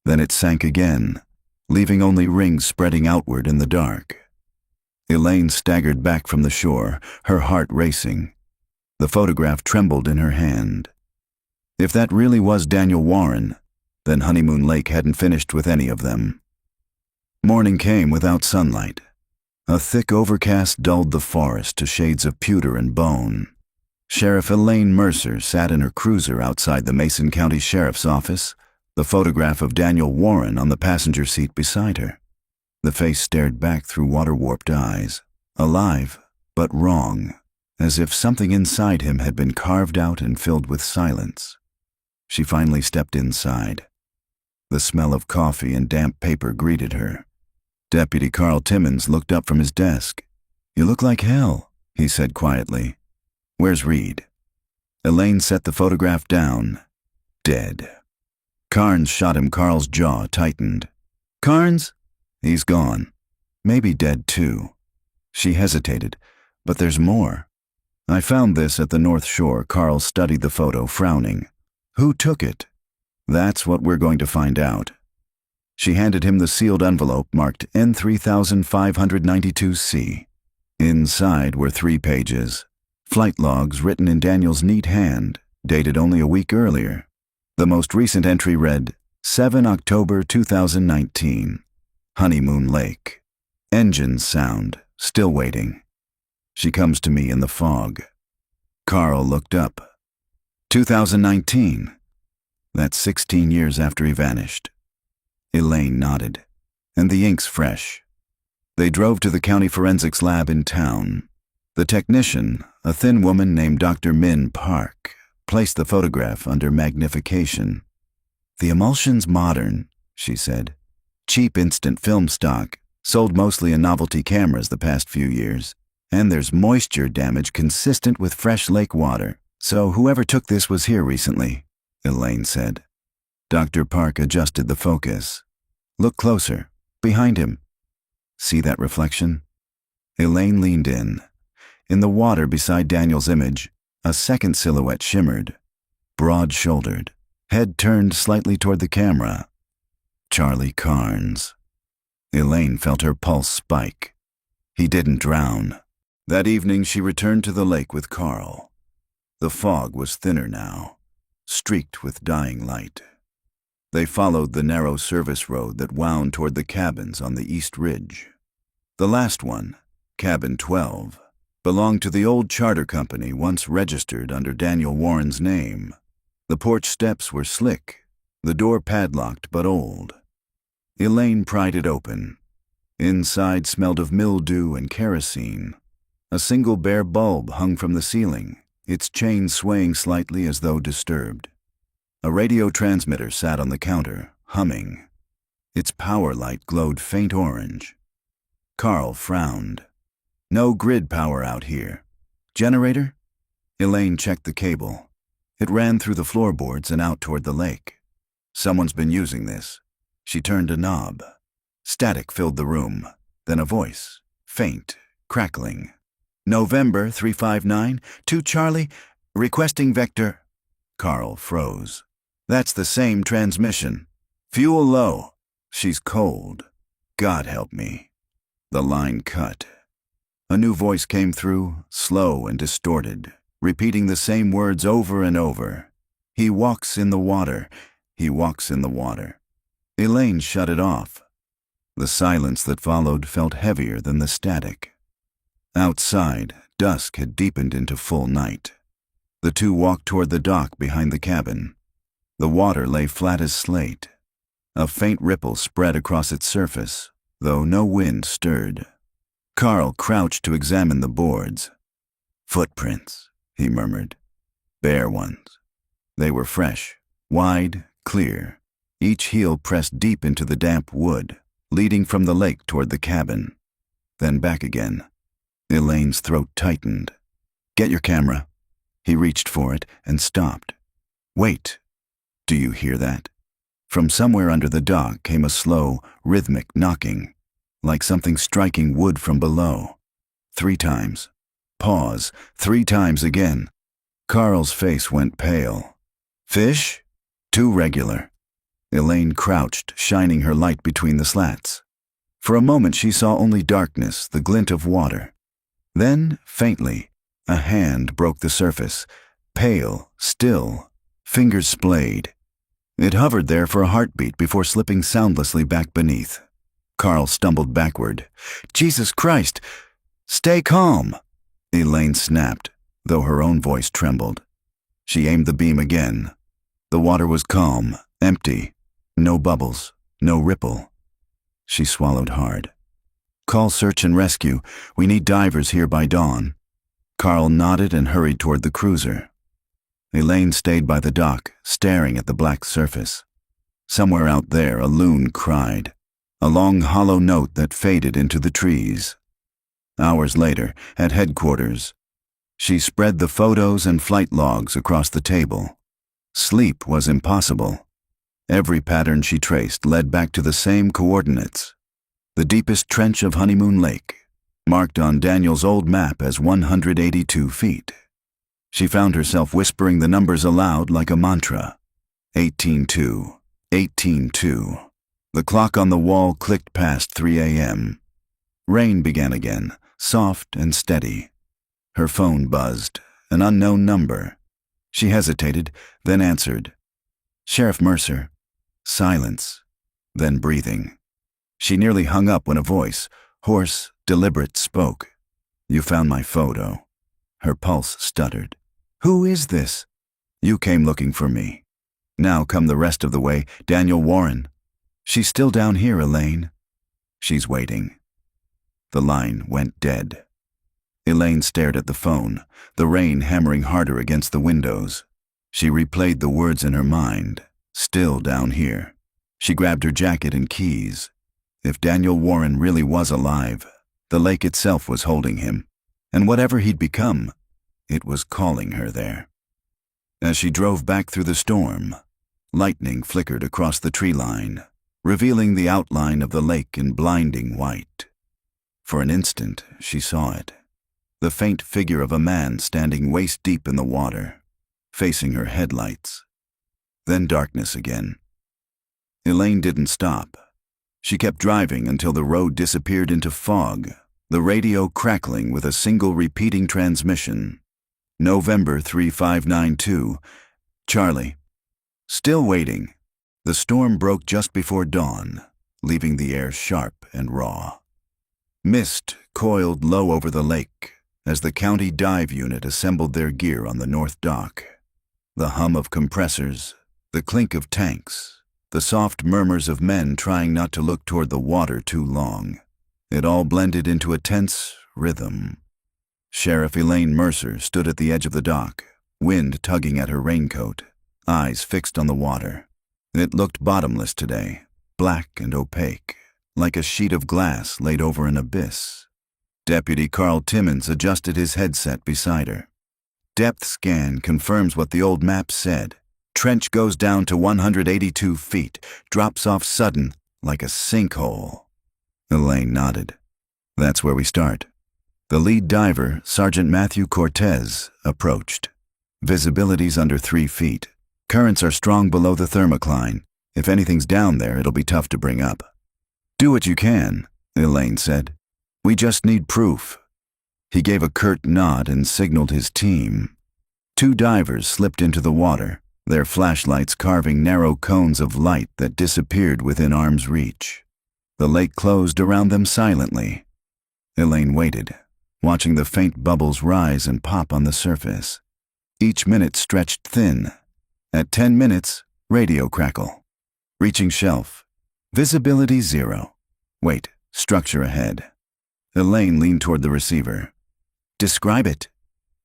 Then it sank again, leaving only rings spreading outward in the dark. Elaine staggered back from the shore, her heart racing. The photograph trembled in her hand. If that really was Daniel Warren, then Honeymoon Lake hadn't finished with any of them. Morning came without sunlight. A thick overcast dulled the forest to shades of pewter and bone. Sheriff Elaine Mercer sat in her cruiser outside the Mason County Sheriff's office, the photograph of Daniel Warren on the passenger seat beside her. The face stared back through water-warped eyes, alive, but wrong, as if something inside him had been carved out and filled with silence. She finally stepped inside. The smell of coffee and damp paper greeted her. Deputy Carl Timmons looked up from his desk. "You look like hell," he said quietly. "Where's Reed?" Elaine set the photograph down. Dead. Carnes shot him. Carl's jaw tightened. "Carnes?" "He's gone. Maybe dead too." She hesitated. "But there's more. I found this at the North Shore." Carl studied the photo, frowning. "Who took it?" "That's what we're going to find out." She handed him the sealed envelope marked N3592C. Inside were 3 pages. Flight logs written in Daniel's neat hand, dated only a week earlier. The most recent entry read, 7 October 2019. Honeymoon Lake. Engines sound, still waiting. She comes to me in the fog. Carl looked up. 2019. That's 16 years after he vanished. Elaine nodded. And the ink's fresh. They drove to the county forensics lab in town. The technician, a thin woman named Dr. Min Park, placed the photograph under magnification. "The emulsion's modern," she said. "Cheap instant film stock, sold mostly in novelty cameras the past few years. And there's moisture damage consistent with fresh lake water. So whoever took this was here recently," Elaine said. Dr. Park adjusted the focus. "Look closer. Behind him. See that reflection?" Elaine leaned in. In the water beside Daniel's image, a second silhouette shimmered. Broad-shouldered, head turned slightly toward the camera. Charlie Carnes. Elaine felt her pulse spike. He didn't drown. That evening she returned to the lake with Carl. The fog was thinner now, streaked with dying light. They followed the narrow service road that wound toward the cabins on the East Ridge. The last one, Cabin 12, belonged to the old charter company once registered under Daniel Warren's name. The porch steps were slick, the door padlocked but old. Elaine pried it open. Inside smelled of mildew and kerosene. A single bare bulb hung from the ceiling, its chain swaying slightly as though disturbed. A radio transmitter sat on the counter, humming. Its power light glowed faint orange. Carl frowned. No grid power out here. Generator? Elaine checked the cable. It ran through the floorboards and out toward the lake. Someone's been using this. She turned a knob. Static filled the room. Then a voice, faint, crackling. November 359, to Charlie, requesting vector. Carl froze. That's the same transmission. Fuel low. She's cold. God help me. The line cut. A new voice came through, slow and distorted, repeating the same words over and over. He walks in the water. He walks in the water. Elaine shut it off. The silence that followed felt heavier than the static. Outside, dusk had deepened into full night. The two walked toward the dock behind the cabin. The water lay flat as slate. A faint ripple spread across its surface, though no wind stirred. Carl crouched to examine the boards. Footprints, he murmured. Bare ones. They were fresh, wide, clear, each heel pressed deep into the damp wood, leading from the lake toward the cabin. Then back again. Elaine's throat tightened. Get your camera. He reached for it and stopped. Wait. Do you hear that? From somewhere under the dock came a slow, rhythmic knocking, like something striking wood from below. 3 times. Pause. 3 times again. Carl's face went pale. Fish? Too regular. Elaine crouched, shining her light between the slats. For a moment she saw only darkness, the glint of water. Then, faintly, a hand broke the surface, pale, still, fingers splayed. It hovered there for a heartbeat before slipping soundlessly back beneath. Carl stumbled backward. Jesus Christ! Stay calm! Elaine snapped, though her own voice trembled. She aimed the beam again. The water was calm, empty. No bubbles, no ripple. She swallowed hard. Call search and rescue. We need divers here by dawn. Carl nodded and hurried toward the cruiser. Elaine stayed by the dock, staring at the black surface. Somewhere out there, a loon cried, a long hollow note that faded into the trees. Hours later, at headquarters, she spread the photos and flight logs across the table. Sleep was impossible. Every pattern she traced led back to the same coordinates. The deepest trench of Honeymoon Lake, marked on Daniel's old map as 182 feet. She found herself whispering the numbers aloud like a mantra. 18-2, 18-2. The clock on the wall clicked past 3 a.m. Rain began again, soft and steady. Her phone buzzed, an unknown number. She hesitated, then answered. Sheriff Mercer. Silence, then breathing. She nearly hung up when a voice, hoarse, deliberate, spoke. You found my photo. Her pulse stuttered. Who is this? You came looking for me. Now come the rest of the way, Daniel Warren. She's still down here, Elaine. She's waiting. The line went dead. Elaine stared at the phone, the rain hammering harder against the windows. She replayed the words in her mind. Still down here. She grabbed her jacket and keys. If Daniel Warren really was alive, the lake itself was holding him. And whatever he'd become, it was calling her there. As she drove back through the storm, lightning flickered across the tree line, revealing the outline of the lake in blinding white. For an instant, she saw it. The faint figure of a man standing waist-deep in the water, facing her headlights. Then darkness again. Elaine didn't stop. She kept driving until the road disappeared into fog, the radio crackling with a single repeating transmission. November 3592. Charlie. Still waiting. The storm broke just before dawn, leaving the air sharp and raw. Mist coiled low over the lake as the county dive unit assembled their gear on the north dock. The hum of compressors, the clink of tanks, the soft murmurs of men trying not to look toward the water too long. It all blended into a tense rhythm. Sheriff Elaine Mercer stood at the edge of the dock, wind tugging at her raincoat, eyes fixed on the water. It looked bottomless today, black and opaque, like a sheet of glass laid over an abyss. Deputy Carl Timmons adjusted his headset beside her. Depth scan confirms what the old map said. Trench goes down to 182 feet, drops off sudden, like a sinkhole. Elaine nodded. That's where we start. The lead diver, Sergeant Matthew Cortez, approached. Visibility's under 3 feet. Currents are strong below the thermocline. If anything's down there, it'll be tough to bring up. Do what you can, Elaine said. We just need proof. He gave a curt nod and signaled his team. 2 divers slipped into the water, their flashlights carving narrow cones of light that disappeared within arm's reach. The lake closed around them silently. Elaine waited, watching the faint bubbles rise and pop on the surface. Each minute stretched thin. At 10 minutes, radio crackle. Reaching shelf. Visibility 0. Wait, structure ahead. Elaine leaned toward the receiver. Describe it.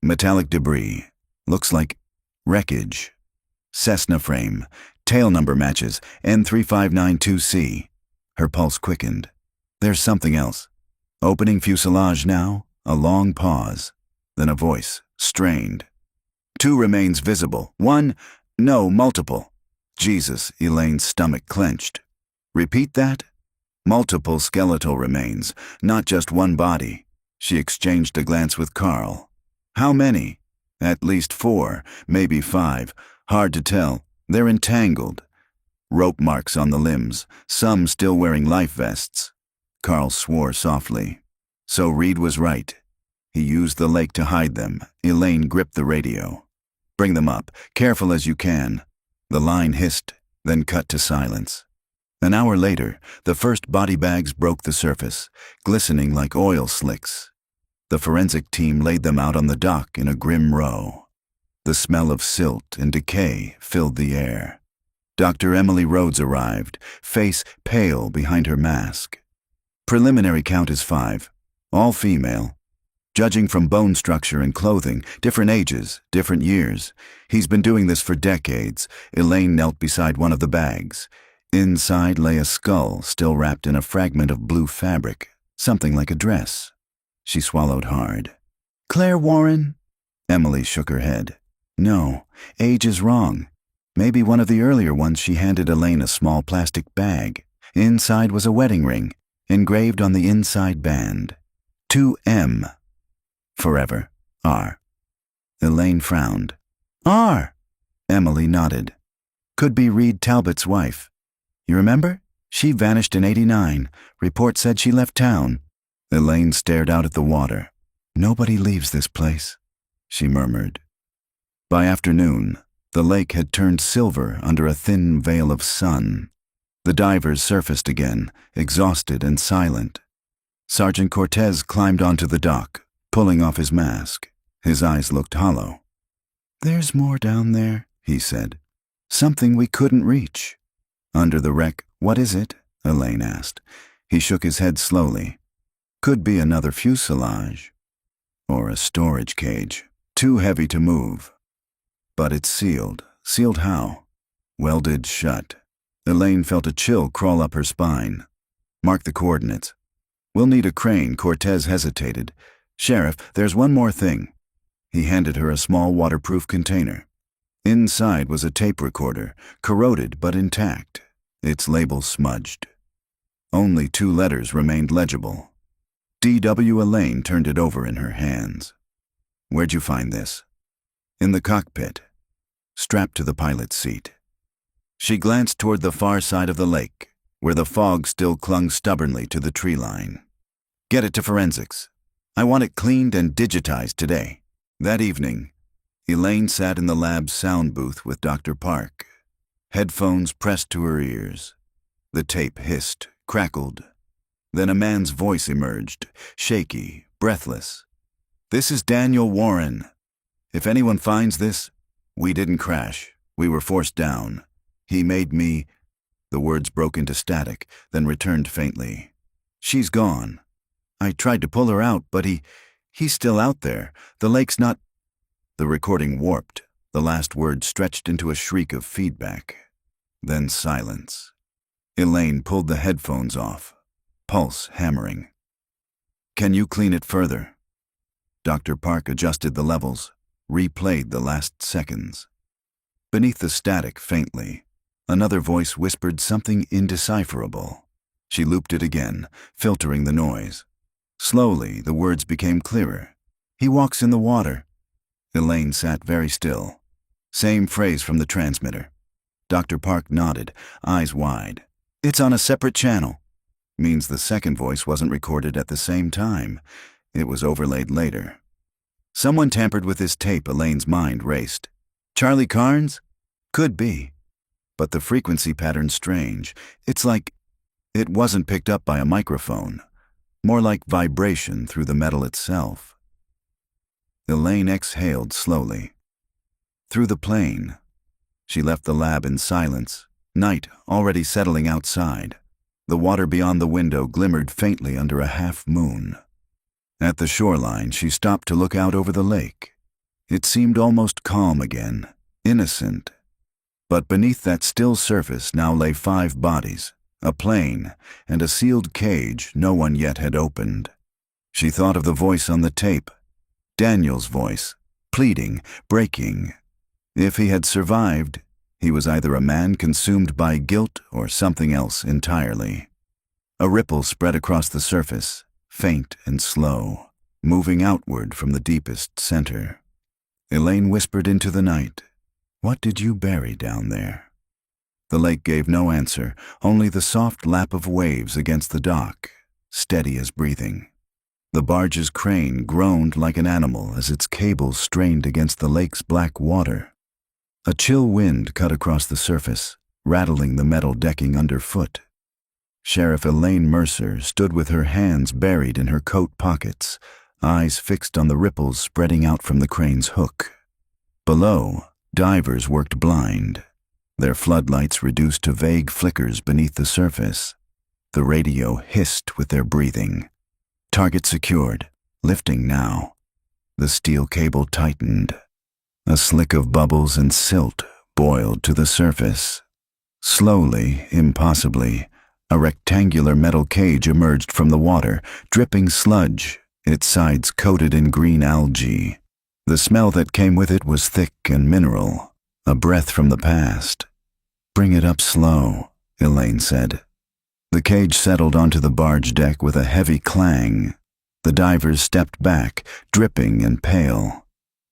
Metallic debris. Looks like wreckage. Cessna frame. Tail number matches. N3592C. Her pulse quickened. There's something else. Opening fuselage now. A long pause. Then a voice, strained. 2 remains visible. 1, no, multiple. Jesus, Elaine's stomach clenched. Repeat that? Multiple skeletal remains, not just one body. She exchanged a glance with Carl. How many? At least 4, maybe 5. Hard to tell. They're entangled. Rope marks on the limbs, some still wearing life vests. Carl swore softly. So Reed was right. He used the lake to hide them. Elaine gripped the radio. Bring them up, careful as you can. The line hissed, then cut to silence. An hour later, the first body bags broke the surface, glistening like oil slicks. The forensic team laid them out on the dock in a grim row. The smell of silt and decay filled the air. Dr. Emily Rhodes arrived, face pale behind her mask. Preliminary count is 5, all female. Judging from bone structure and clothing, different ages, different years. He's been doing this for decades. Elaine knelt beside one of the bags. Inside lay a skull still wrapped in a fragment of blue fabric, something like a dress. She swallowed hard. Claire Warren? Emily shook her head. No, age is wrong. Maybe one of the earlier ones. She handed Elaine a small plastic bag. Inside was a wedding ring, engraved on the inside band. 2M. Forever. R. Elaine frowned. R. Emily nodded. Could be Reed Talbot's wife. You remember? She vanished in '89. Report said she left town. Elaine stared out at the water. Nobody leaves this place, she murmured. By afternoon, the lake had turned silver under a thin veil of sun. The divers surfaced again, exhausted and silent. Sergeant Cortez climbed onto the dock, pulling off his mask. His eyes looked hollow. There's more down there, he said. Something we couldn't reach. Under the wreck, what is it? Elaine asked. He shook his head slowly. Could be another fuselage. Or a storage cage. Too heavy to move. But it's sealed. Sealed how? Welded shut. Elaine felt a chill crawl up her spine. Mark the coordinates. We'll need a crane. Cortez hesitated. Sheriff, there's one more thing. He handed her a small waterproof container. Inside was a tape recorder, corroded but intact, its label smudged. Only 2 letters remained legible. D.W. Elaine turned it over in her hands. Where'd you find this? In the cockpit, strapped to the pilot's seat. She glanced toward the far side of the lake, where the fog still clung stubbornly to the tree line. Get it to forensics. I want it cleaned and digitized today. That evening, Elaine sat in the lab's sound booth with Dr. Park, headphones pressed to her ears. The tape hissed, crackled. Then a man's voice emerged, shaky, breathless. This is Daniel Warren. If anyone finds this, We didn't crash. We were forced down. He made me—" The words broke into static, then returned faintly. "She's gone. I tried to pull her out, but he's still out there. The lake's not—" The recording warped. The last word stretched into a shriek of feedback. Then silence. Elaine pulled the headphones off, pulse hammering. "Can you clean it further?" Dr. Park adjusted the levels, replayed the last seconds. Beneath the static, faintly, another voice whispered something indecipherable. She looped it again, filtering the noise. Slowly, the words became clearer. "He walks in the water." Elaine sat very still. Same phrase from the transmitter. Dr. Park nodded, eyes wide. "It's on a separate channel." Means the second voice wasn't recorded at the same time. It was overlaid later. Someone tampered with this tape. Elaine's mind raced. Charlie Carnes? Could be. But the frequency pattern's strange. It's like it wasn't picked up by a microphone. More like vibration through the metal itself. Elaine exhaled slowly. Through the plane. She left the lab in silence, night already settling outside. The water beyond the window glimmered faintly under a half-moon. At the shoreline, she stopped to look out over the lake. It seemed almost calm again, innocent. But beneath that still surface now lay 5 bodies, a plane, and a sealed cage no one yet had opened. She thought of the voice on the tape. Daniel's voice, pleading, breaking. If he had survived, he was either a man consumed by guilt or something else entirely. A ripple spread across the surface, faint and slow, moving outward from the deepest center. Elaine whispered into the night, "What did you bury down there?" The lake gave no answer, only the soft lap of waves against the dock, steady as breathing. The barge's crane groaned like an animal as its cables strained against the lake's black water. A chill wind cut across the surface, rattling the metal decking underfoot. Sheriff Elaine Mercer stood with her hands buried in her coat pockets, eyes fixed on the ripples spreading out from the crane's hook. Below, divers worked blind, their floodlights reduced to vague flickers beneath the surface. The radio hissed with their breathing. Target secured, lifting now. The steel cable tightened. A slick of bubbles and silt boiled to the surface. Slowly, impossibly, a rectangular metal cage emerged from the water, dripping sludge, its sides coated in green algae. The smell that came with it was thick and mineral, a breath from the past. "Bring it up slow," Elaine said. The cage settled onto the barge deck with a heavy clang. The divers stepped back, dripping and pale.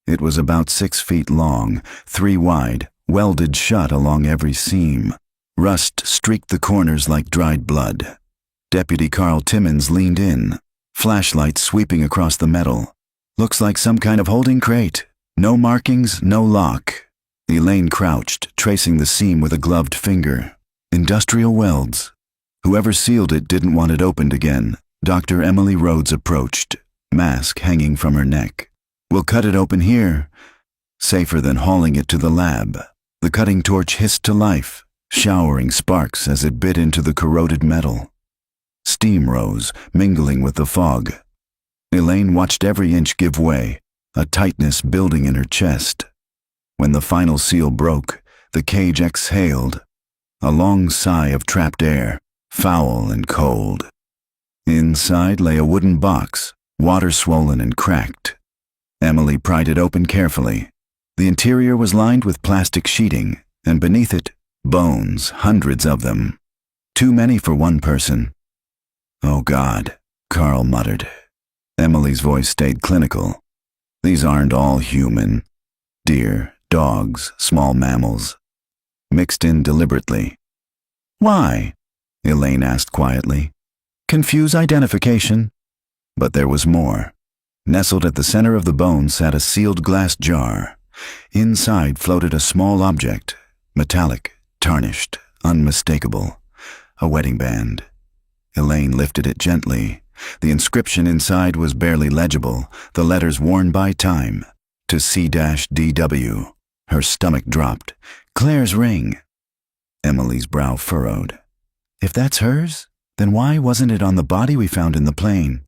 It was about 6 feet long, 3 wide, welded shut along every seam. Rust streaked the corners like dried blood. Deputy Carl Timmons leaned in, flashlight sweeping across the metal. "Looks like some kind of holding crate. No markings, no lock." Elaine crouched, tracing the seam with a gloved finger. Industrial welds. Whoever sealed it didn't want it opened again. Dr. Emily Rhodes approached, mask hanging from her neck. "We'll cut it open here." Safer than hauling it to the lab. The cutting torch hissed to life, showering sparks as it bit into the corroded metal. Steam rose, mingling with the fog. Elaine watched every inch give way, a tightness building in her chest. When the final seal broke, the cage exhaled, a long sigh of trapped air, foul and cold. Inside lay a wooden box, water-swollen and cracked. Emily pried it open carefully. The interior was lined with plastic sheeting, and beneath it, bones, hundreds of them. Too many for one person. "Oh God," Carl muttered. Emily's voice stayed clinical. "These aren't all human. Deer, dogs, small mammals. Mixed in deliberately." "Why?" Elaine asked quietly. "Confuse identification." But there was more. Nestled at the center of the bone sat a sealed glass jar. Inside floated a small object, metallic, tarnished, unmistakable. A wedding band. Elaine lifted it gently. The inscription inside was barely legible, the letters worn by time. To C-DW. Her stomach dropped. Claire's ring. Emily's brow furrowed. If that's hers, then why wasn't it on the body we found in the plane?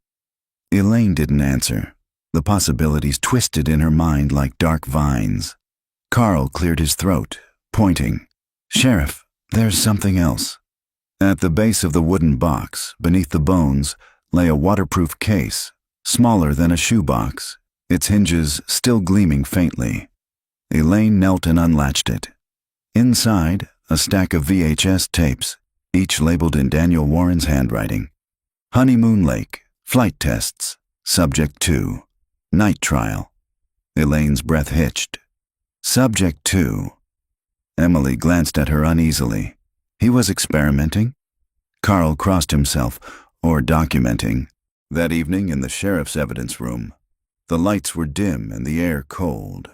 Elaine didn't answer. The possibilities twisted in her mind like dark vines. Carl cleared his throat, pointing. Sheriff, there's something else. At the base of the wooden box, beneath the bones, lay a waterproof case, smaller than a shoebox, its hinges still gleaming faintly. Elaine knelt and unlatched it. Inside, a stack of VHS tapes, each labeled in Daniel Warren's handwriting. Honeymoon Lake, flight tests, Subject 2, night trial. Elaine's breath hitched. Subject 2. Emily glanced at her uneasily. He was experimenting? Carl crossed himself, or documenting. That evening in the sheriff's evidence room, the lights were dim and the air cold.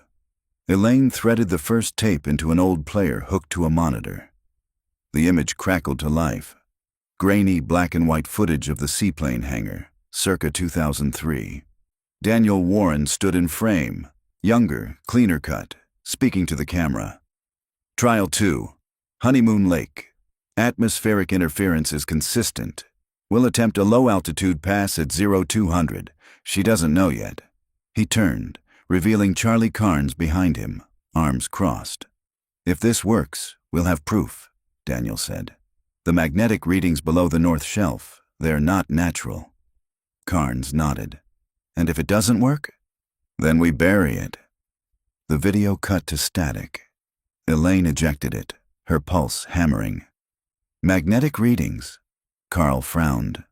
Elaine threaded the first tape into an old player hooked to a monitor. The image crackled to life. Grainy black and white footage of the seaplane hangar, circa 2003. Daniel Warren stood in frame, younger, cleaner cut, speaking to the camera. Trial 2. Honeymoon Lake. Atmospheric interference is consistent. We'll attempt a low-altitude pass at 0200. She doesn't know yet. He turned, revealing Charlie Carnes behind him, arms crossed. If this works, we'll have proof, Daniel said. The magnetic readings below the north shelf, they're not natural. Carnes nodded. And if it doesn't work? Then we bury it. The video cut to static. Elaine ejected it, her pulse hammering. Magnetic readings. Carl frowned.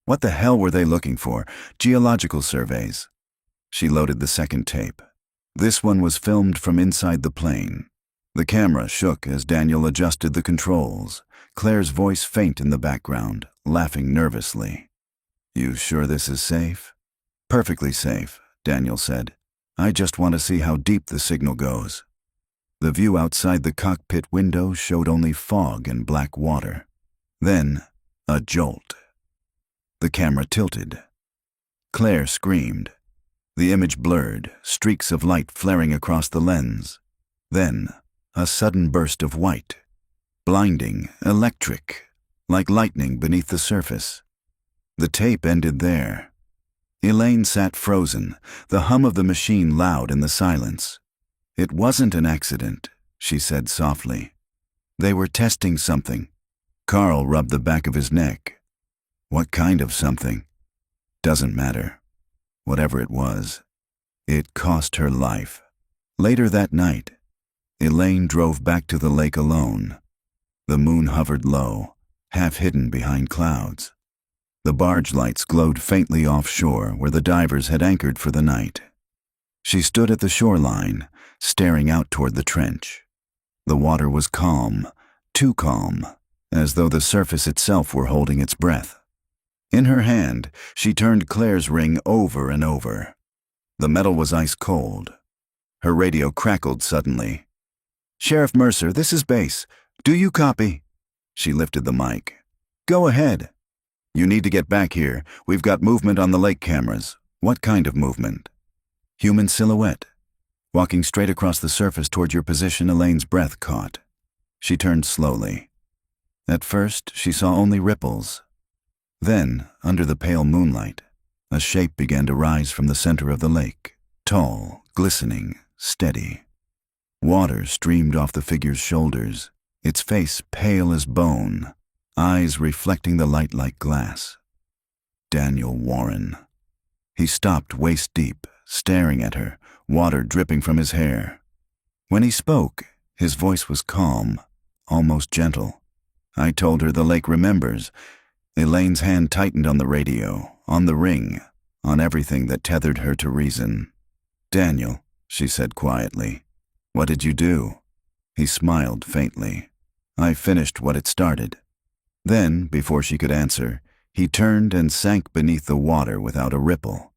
What the hell were they looking for? Geological surveys. She loaded the second tape. This one was filmed from inside the plane. The camera shook as Daniel adjusted the controls, Claire's voice faint in the background, laughing nervously. You sure this is safe? Perfectly safe, Daniel said. I just want to see how deep the signal goes. The view outside the cockpit window showed only fog and black water. Then, a jolt. The camera tilted. Claire screamed. The image blurred, streaks of light flaring across the lens. Then, a sudden burst of white. Blinding, electric, like lightning beneath the surface. The tape ended there. Elaine sat frozen, the hum of the machine loud in the silence. It wasn't an accident, she said softly. They were testing something. Carl rubbed the back of his neck. What kind of something? Doesn't matter. Whatever it was, it cost her life. Later that night, Elaine drove back to the lake alone. The moon hovered low, half hidden behind clouds. The barge lights glowed faintly offshore where the divers had anchored for the night. She stood at the shoreline, staring out toward the trench. The water was calm, too calm, as though the surface itself were holding its breath. In her hand, she turned Claire's ring over and over. The metal was ice cold. Her radio crackled suddenly. Sheriff Mercer, this is base. Do you copy? She lifted the mic. Go ahead. You need to get back here. We've got movement on the lake cameras. What kind of movement? Human silhouette. Walking straight across the surface toward your position, Elaine's breath caught. She turned slowly. At first, she saw only ripples. Then, under the pale moonlight, a shape began to rise from the center of the lake, tall, glistening, steady. Water streamed off the figure's shoulders, its face pale as bone, eyes reflecting the light like glass. Daniel Warren. He stopped waist-deep, staring at her, water dripping from his hair. When he spoke, his voice was calm, almost gentle. I told her the lake remembers. Elaine's hand tightened on the radio, on the ring, on everything that tethered her to reason. Daniel, she said quietly, what did you do? He smiled faintly. I finished what it started. Then, before she could answer, he turned and sank beneath the water without a ripple.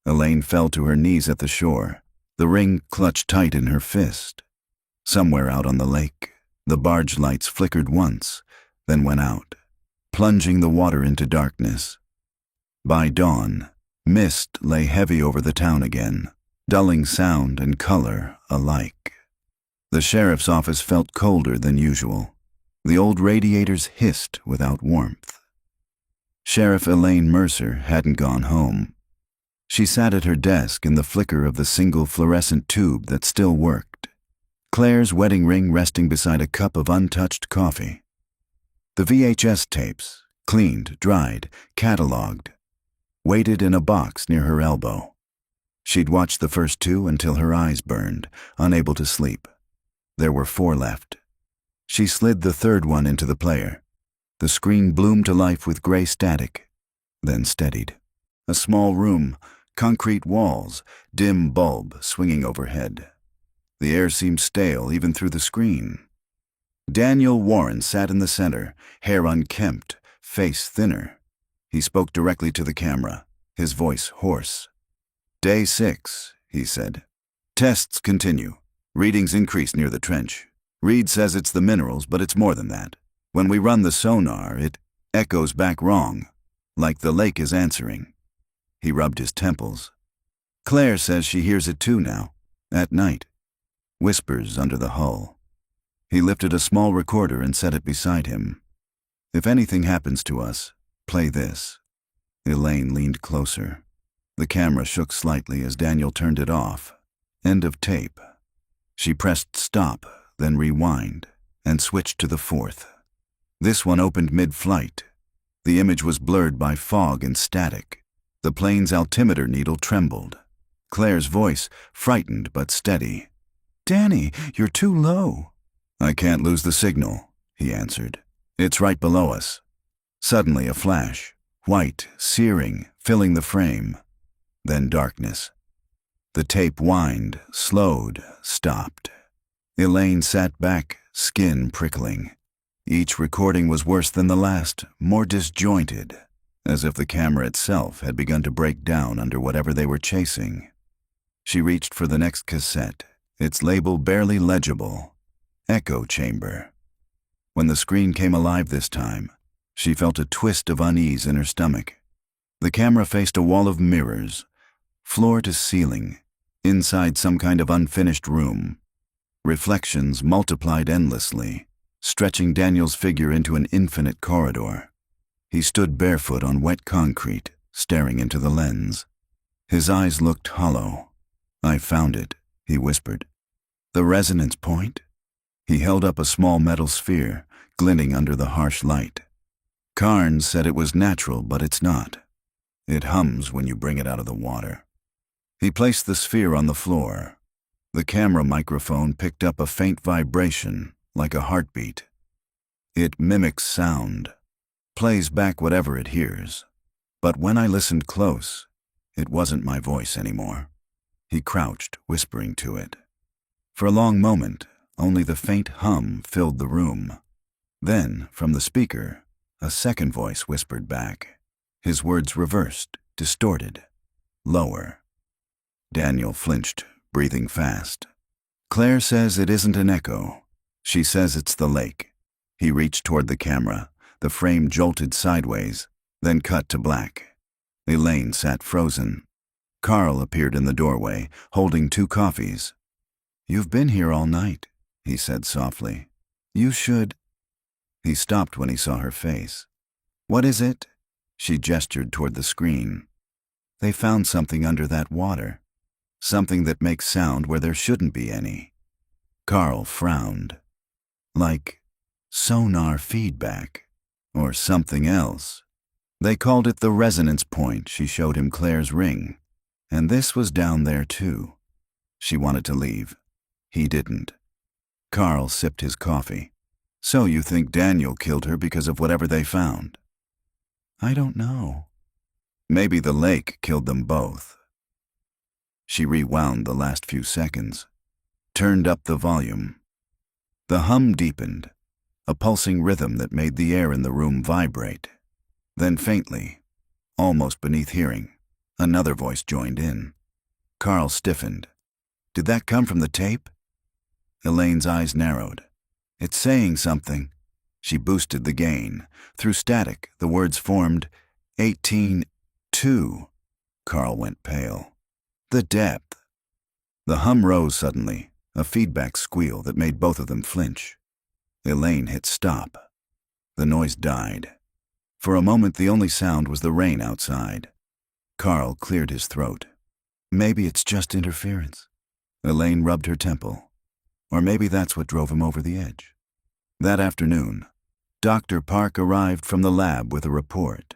Elaine fell to her knees at the shore, the ring clutched tight in her fist. Somewhere out on the lake, the barge lights flickered once, then went out, plunging the water into darkness. By dawn, mist lay heavy over the town again, dulling sound and color alike. The sheriff's office felt colder than usual. The old radiators hissed without warmth. Sheriff Elaine Mercer hadn't gone home. She sat at her desk in the flicker of the single fluorescent tube that still worked, Claire's wedding ring resting beside a cup of untouched coffee. The VHS tapes, cleaned, dried, catalogued, waited in a box near her elbow. She'd watched the first 2 until her eyes burned, unable to sleep. There were 4 left. She slid the 3rd one into the player. The screen bloomed to life with gray static, then steadied. A small room, concrete walls, dim bulb swinging overhead. The air seemed stale even through the screen. Daniel Warren sat in the center, hair unkempt, face thinner. He spoke directly to the camera, his voice hoarse. "Day 6, he said. "Tests continue. Readings increase near the trench. Reed says it's the minerals, but it's more than that. When we run the sonar, it echoes back wrong, like the lake is answering." He rubbed his temples. "Claire says she hears it too now, at night. Whispers under the hull." He lifted a small recorder and set it beside him. "If anything happens to us, play this." Elaine leaned closer. The camera shook slightly as Daniel turned it off. End of tape. She pressed stop, then rewind, and switched to the 4th. This one opened mid-flight. The image was blurred by fog and static. The plane's altimeter needle trembled. Claire's voice, frightened but steady. "Danny, you're too low." "I can't lose the signal," he answered. "It's right below us." Suddenly a flash, white, searing, filling the frame. Then darkness. The tape whined, slowed, stopped. Elaine sat back, skin prickling. Each recording was worse than the last, more disjointed, as if the camera itself had begun to break down under whatever they were chasing. She reached for the next cassette, its label barely legible. Echo chamber. When the screen came alive this time, she felt a twist of unease in her stomach. The camera faced a wall of mirrors, floor to ceiling, inside some kind of unfinished room. Reflections multiplied endlessly, stretching Daniel's figure into an infinite corridor. He stood barefoot on wet concrete, staring into the lens. His eyes looked hollow. "I found it," he whispered. "The resonance point?" He held up a small metal sphere, glinting under the harsh light. "Carnes said it was natural, but it's not. It hums when you bring it out of the water." He placed the sphere on the floor. The camera microphone picked up a faint vibration, like a heartbeat. It mimics sound, plays back whatever it hears. But when I listened close, it wasn't my voice anymore. He crouched, whispering to it. For a long moment, only the faint hum filled the room. Then, from the speaker, a second voice whispered back. His words reversed, distorted, lower. Daniel flinched, breathing fast. "Claire says it isn't an echo. She says it's the lake." He reached toward the camera. The frame jolted sideways, then cut to black. Elaine sat frozen. Carl appeared in the doorway, holding 2 coffees. "You've been here all night," he said softly. "You should—" He stopped when he saw her face. "What is it?" She gestured toward the screen. "They found something under that water. Something that makes sound where there shouldn't be any." Carl frowned. "Like sonar feedback, or something else. They called it the resonance point." She showed him Claire's ring. "And this was down there too." She wanted to leave. He didn't. Carl sipped his coffee. "So you think Daniel killed her because of whatever they found?" "I don't know. Maybe the lake killed them both." She rewound the last few seconds, turned up the volume. The hum deepened, a pulsing rhythm that made the air in the room vibrate. Then faintly, almost beneath hearing, another voice joined in. Carl stiffened. "Did that come from the tape?" Elaine's eyes narrowed. "It's saying something." She boosted the gain. Through static, the words formed, 18-2. Carl went pale. "The depth." The hum rose suddenly, a feedback squeal that made both of them flinch. Elaine hit stop. The noise died. For a moment, the only sound was the rain outside. Carl cleared his throat. Maybe it's just interference. Elaine rubbed her temple. Or maybe that's what drove him over the edge. That afternoon, Dr. Park arrived from the lab with a report.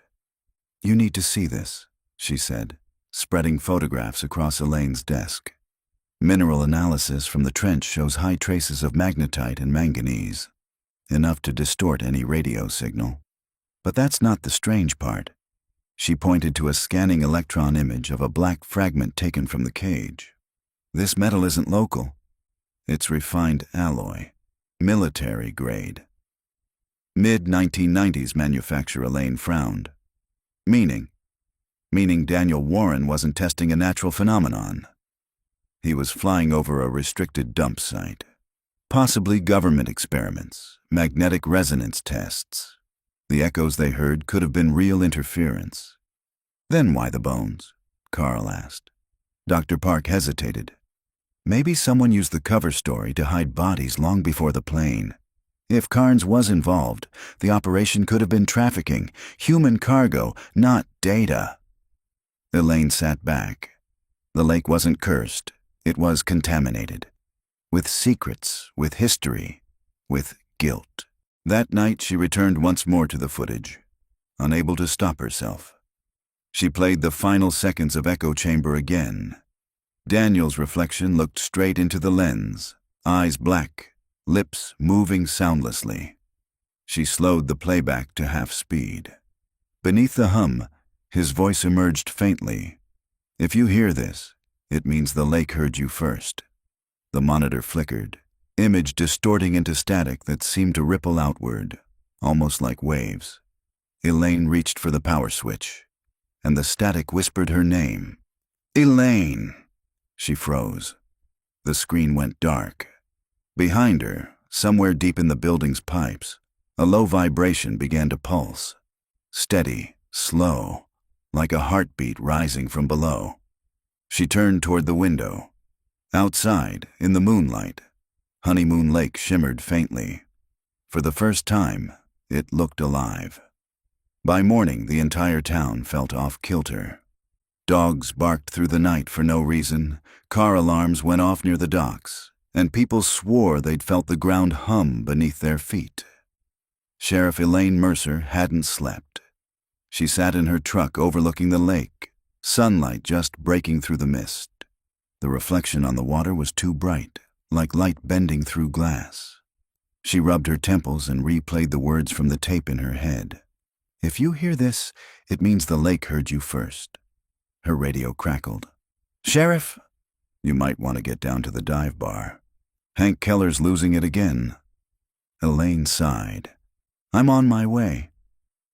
"You need to see this," she said, spreading photographs across Elaine's desk. "Mineral analysis from the trench shows high traces of magnetite and manganese, enough to distort any radio signal. But that's not the strange part." She pointed to a scanning electron image of a black fragment taken from the cage. "This metal isn't local. It's refined alloy, military grade." Mid-1990s manufacture, Elaine frowned. Meaning Daniel Warren wasn't testing a natural phenomenon. He was flying over a restricted dump site. Possibly government experiments, magnetic resonance tests. The echoes they heard could have been real interference. "Then why the bones?" Carl asked. Dr. Park hesitated. "Maybe someone used the cover story to hide bodies long before the plane. If Carnes was involved, the operation could have been trafficking, human cargo, not data." Elaine sat back. The lake wasn't cursed. It was contaminated. With secrets, with history, with guilt. That night she returned once more to the footage, unable to stop herself. She played the final seconds of Echo Chamber again. Daniel's reflection looked straight into the lens, eyes black, lips moving soundlessly. She slowed the playback to half speed. Beneath the hum, his voice emerged faintly. "If you hear this, it means the lake heard you first." The monitor flickered, image distorting into static that seemed to ripple outward, almost like waves. Elaine reached for the power switch, and the static whispered her name. "Elaine!" She froze. The screen went dark. Behind her, somewhere deep in the building's pipes, a low vibration began to pulse. Steady, slow, like a heartbeat rising from below. She turned toward the window. Outside, in the moonlight, Honeymoon Lake shimmered faintly. For the first time, it looked alive. By morning, the entire town felt off-kilter. Dogs barked through the night for no reason, car alarms went off near the docks, and people swore they'd felt the ground hum beneath their feet. Sheriff Elaine Mercer hadn't slept. She sat in her truck overlooking the lake, sunlight just breaking through the mist. The reflection on the water was too bright, like light bending through glass. She rubbed her temples and replayed the words from the tape in her head. "If you hear this, it means the lake heard you first." Her radio crackled. "Sheriff?" "You might want to get down to the dive bar. Hank Keller's losing it again." Elaine sighed. "I'm on my way."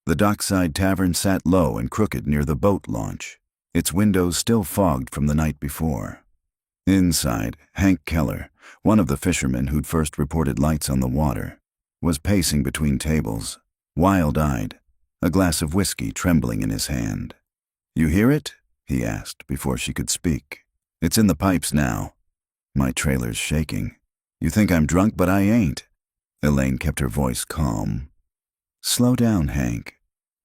The dockside tavern sat low and crooked near the boat launch, its windows still fogged from the night before. Inside, Hank Keller, one of the fishermen who'd first reported lights on the water, was pacing between tables, wild-eyed, a glass of whiskey trembling in his hand. "You hear it?" he asked before she could speak. "It's in the pipes now. My trailer's shaking. You think I'm drunk, but I ain't." Elaine kept her voice calm. "Slow down, Hank.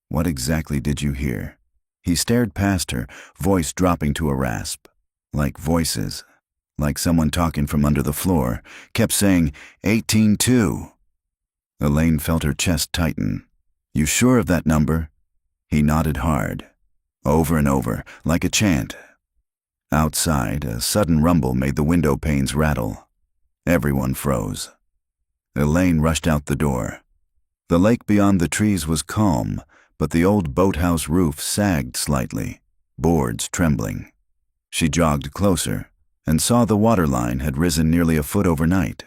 What exactly did you hear?" He stared past her, voice dropping to a rasp. Like voices, like someone talking from under the floor, kept saying, 18-2. Elaine felt her chest tighten. "You sure of that number?" He nodded hard, over and over, like a chant. Outside, a sudden rumble made the window panes rattle. Everyone froze. Elaine rushed out the door. The lake beyond the trees was calm, but the old boathouse roof sagged slightly, boards trembling. She jogged closer and saw the waterline had risen nearly a foot overnight.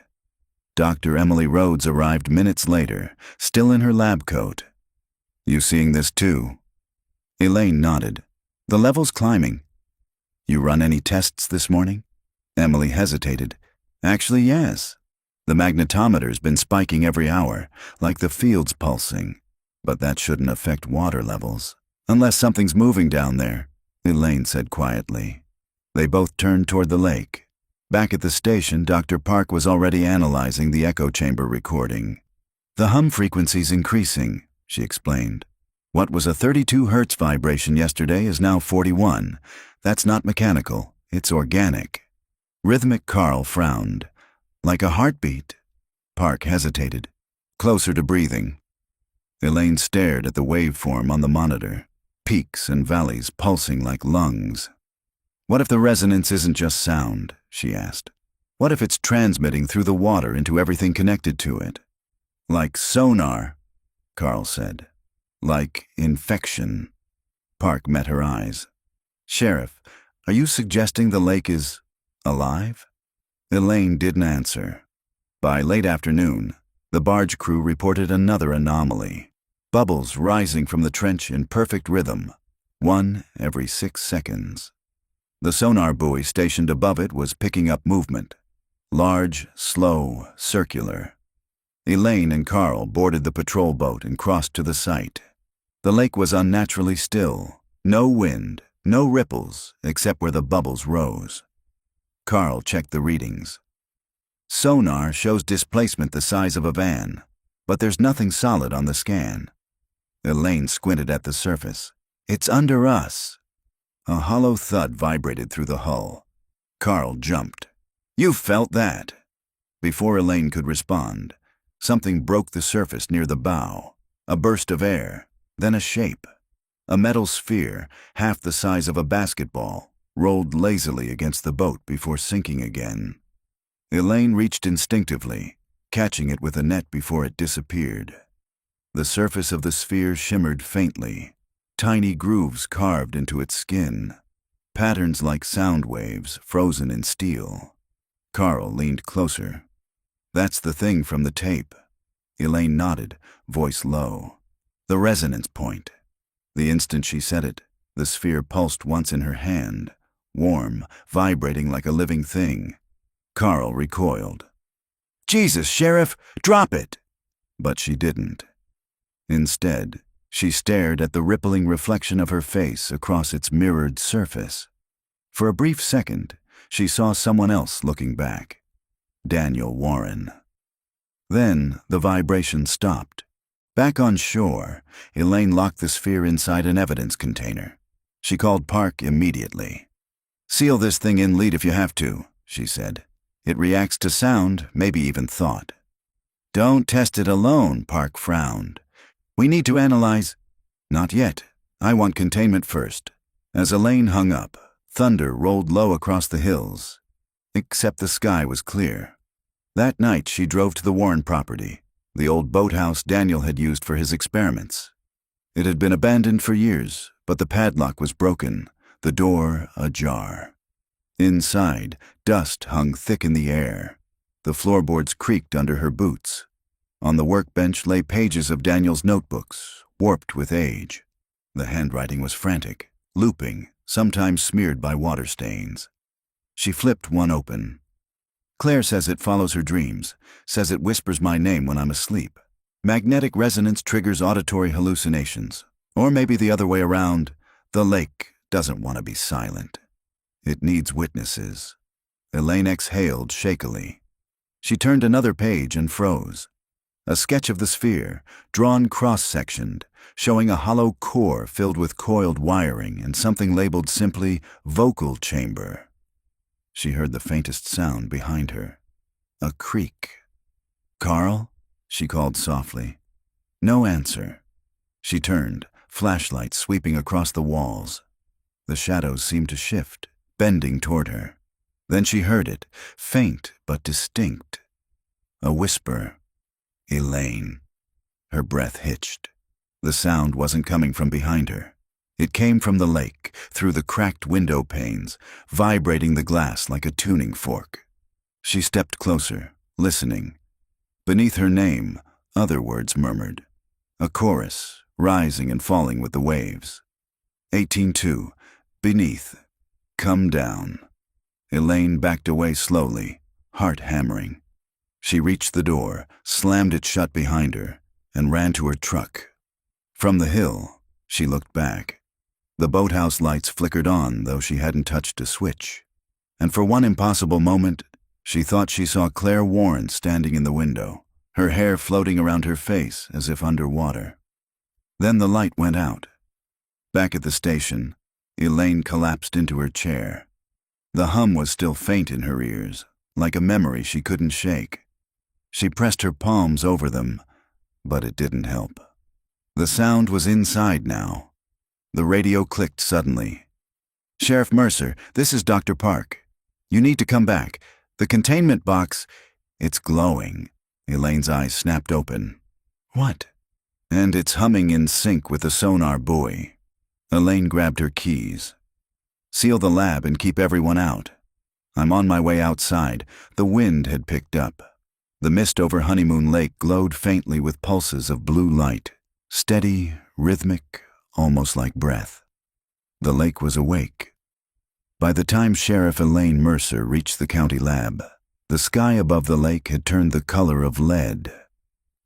Dr. Emily Rhodes arrived minutes later, still in her lab coat. "You seeing this too?" Elaine nodded. "The level's climbing." "You run any tests this morning?" Emily hesitated. "Actually, yes. The magnetometer's been spiking every hour, like the field's pulsing. But that shouldn't affect water levels. Unless something's moving down there," Elaine said quietly. They both turned toward the lake. Back at the station, Dr. Park was already analyzing the echo chamber recording. The hum frequency's increasing, she explained. What was a 32 Hz vibration yesterday is now 41. That's not mechanical, it's organic. Rhythmic. Carl frowned. Like a heartbeat. Park hesitated, closer to breathing. Elaine stared at the waveform on the monitor, peaks and valleys pulsing like lungs. What if the resonance isn't just sound, she asked. What if it's transmitting through the water into everything connected to it? Like sonar, Carl said. Like infection. Park met her eyes. Sheriff, are you suggesting the lake is alive? Elaine didn't answer. By late afternoon, the barge crew reported another anomaly. Bubbles rising from the trench in perfect rhythm, 1 every 6 seconds. The sonar buoy stationed above it was picking up movement. Large, slow, circular. Elaine and Carl boarded the patrol boat and crossed to the site. The lake was unnaturally still. No wind, no ripples, except where the bubbles rose. Carl checked the readings. Sonar shows displacement the size of a van, but there's nothing solid on the scan. Elaine squinted at the surface. It's under us. A hollow thud vibrated through the hull. Carl jumped. You felt that? Before Elaine could respond, something broke the surface near the bow. A burst of air, then a shape. A metal sphere, half the size of a basketball, rolled lazily against the boat before sinking again. Elaine reached instinctively, catching it with a net before it disappeared. The surface of the sphere shimmered faintly, tiny grooves carved into its skin, patterns like sound waves frozen in steel. Carl leaned closer. That's the thing from the tape. Elaine nodded, voice low. The resonance point. The instant she said it, the sphere pulsed once in her hand, warm, vibrating like a living thing. Carl recoiled. Jesus, Sheriff, drop it! But she didn't. Instead, she stared at the rippling reflection of her face across its mirrored surface. For a brief second, she saw someone else looking back. Daniel Warren. Then the vibration stopped. Back on shore, Elaine locked the sphere inside an evidence container. She called Park immediately. Seal this thing in lead if you have to, she said. It reacts to sound, maybe even thought. Don't test it alone, Park frowned. We need to analyze. Not yet. I want containment first. As Elaine hung up, thunder rolled low across the hills. Except the sky was clear. That night she drove to the Warren property, the old boathouse Daniel had used for his experiments. It had been abandoned for years, but the padlock was broken, the door ajar. Inside, dust hung thick in the air. The floorboards creaked under her boots. On the workbench lay pages of Daniel's notebooks, warped with age. The handwriting was frantic, looping, sometimes smeared by water stains. She flipped one open. Claire says it follows her dreams, says it whispers my name when I'm asleep. Magnetic resonance triggers auditory hallucinations. Or maybe the other way around, the lake doesn't want to be silent. It needs witnesses. Elaine exhaled shakily. She turned another page and froze. A sketch of the sphere, drawn cross-sectioned, showing a hollow core filled with coiled wiring and something labeled simply vocal chamber. She heard the faintest sound behind her. A creak. Carl? She called softly. No answer. She turned, flashlight sweeping across the walls. The shadows seemed to shift, bending toward her. Then she heard it, faint but distinct. A whisper. Elaine. Her breath hitched. The sound wasn't coming from behind her. It came from the lake, through the cracked window panes, vibrating the glass like a tuning fork. She stepped closer, listening. Beneath her name, other words murmured. A chorus, rising and falling with the waves. 18-2. Beneath. Come down. Elaine backed away slowly, heart hammering. She reached the door, slammed it shut behind her, and ran to her truck. From the hill, she looked back. The boathouse lights flickered on, though she hadn't touched a switch. and for one impossible moment, she thought she saw Claire Warren standing in the window, her hair floating around her face as if under water. Then the light went out. Back at the station, Elaine collapsed into her chair. The hum was still faint in her ears, like a memory she couldn't shake. She pressed her palms over them, but it didn't help. The sound was inside now. The radio clicked suddenly. "Sheriff Mercer, this is Dr. Park. You need to come back. The containment box, it's glowing." Elaine's eyes snapped open. "What?" "And it's humming in sync with the sonar buoy." Elaine grabbed her keys. "Seal the lab and keep everyone out. I'm on my way outside." The wind had picked up. The mist over Honeymoon Lake glowed faintly with pulses of blue light, steady, rhythmic, almost like breath. The lake was awake. By the time Sheriff Elaine Mercer reached the county lab, the sky above the lake had turned the color of lead.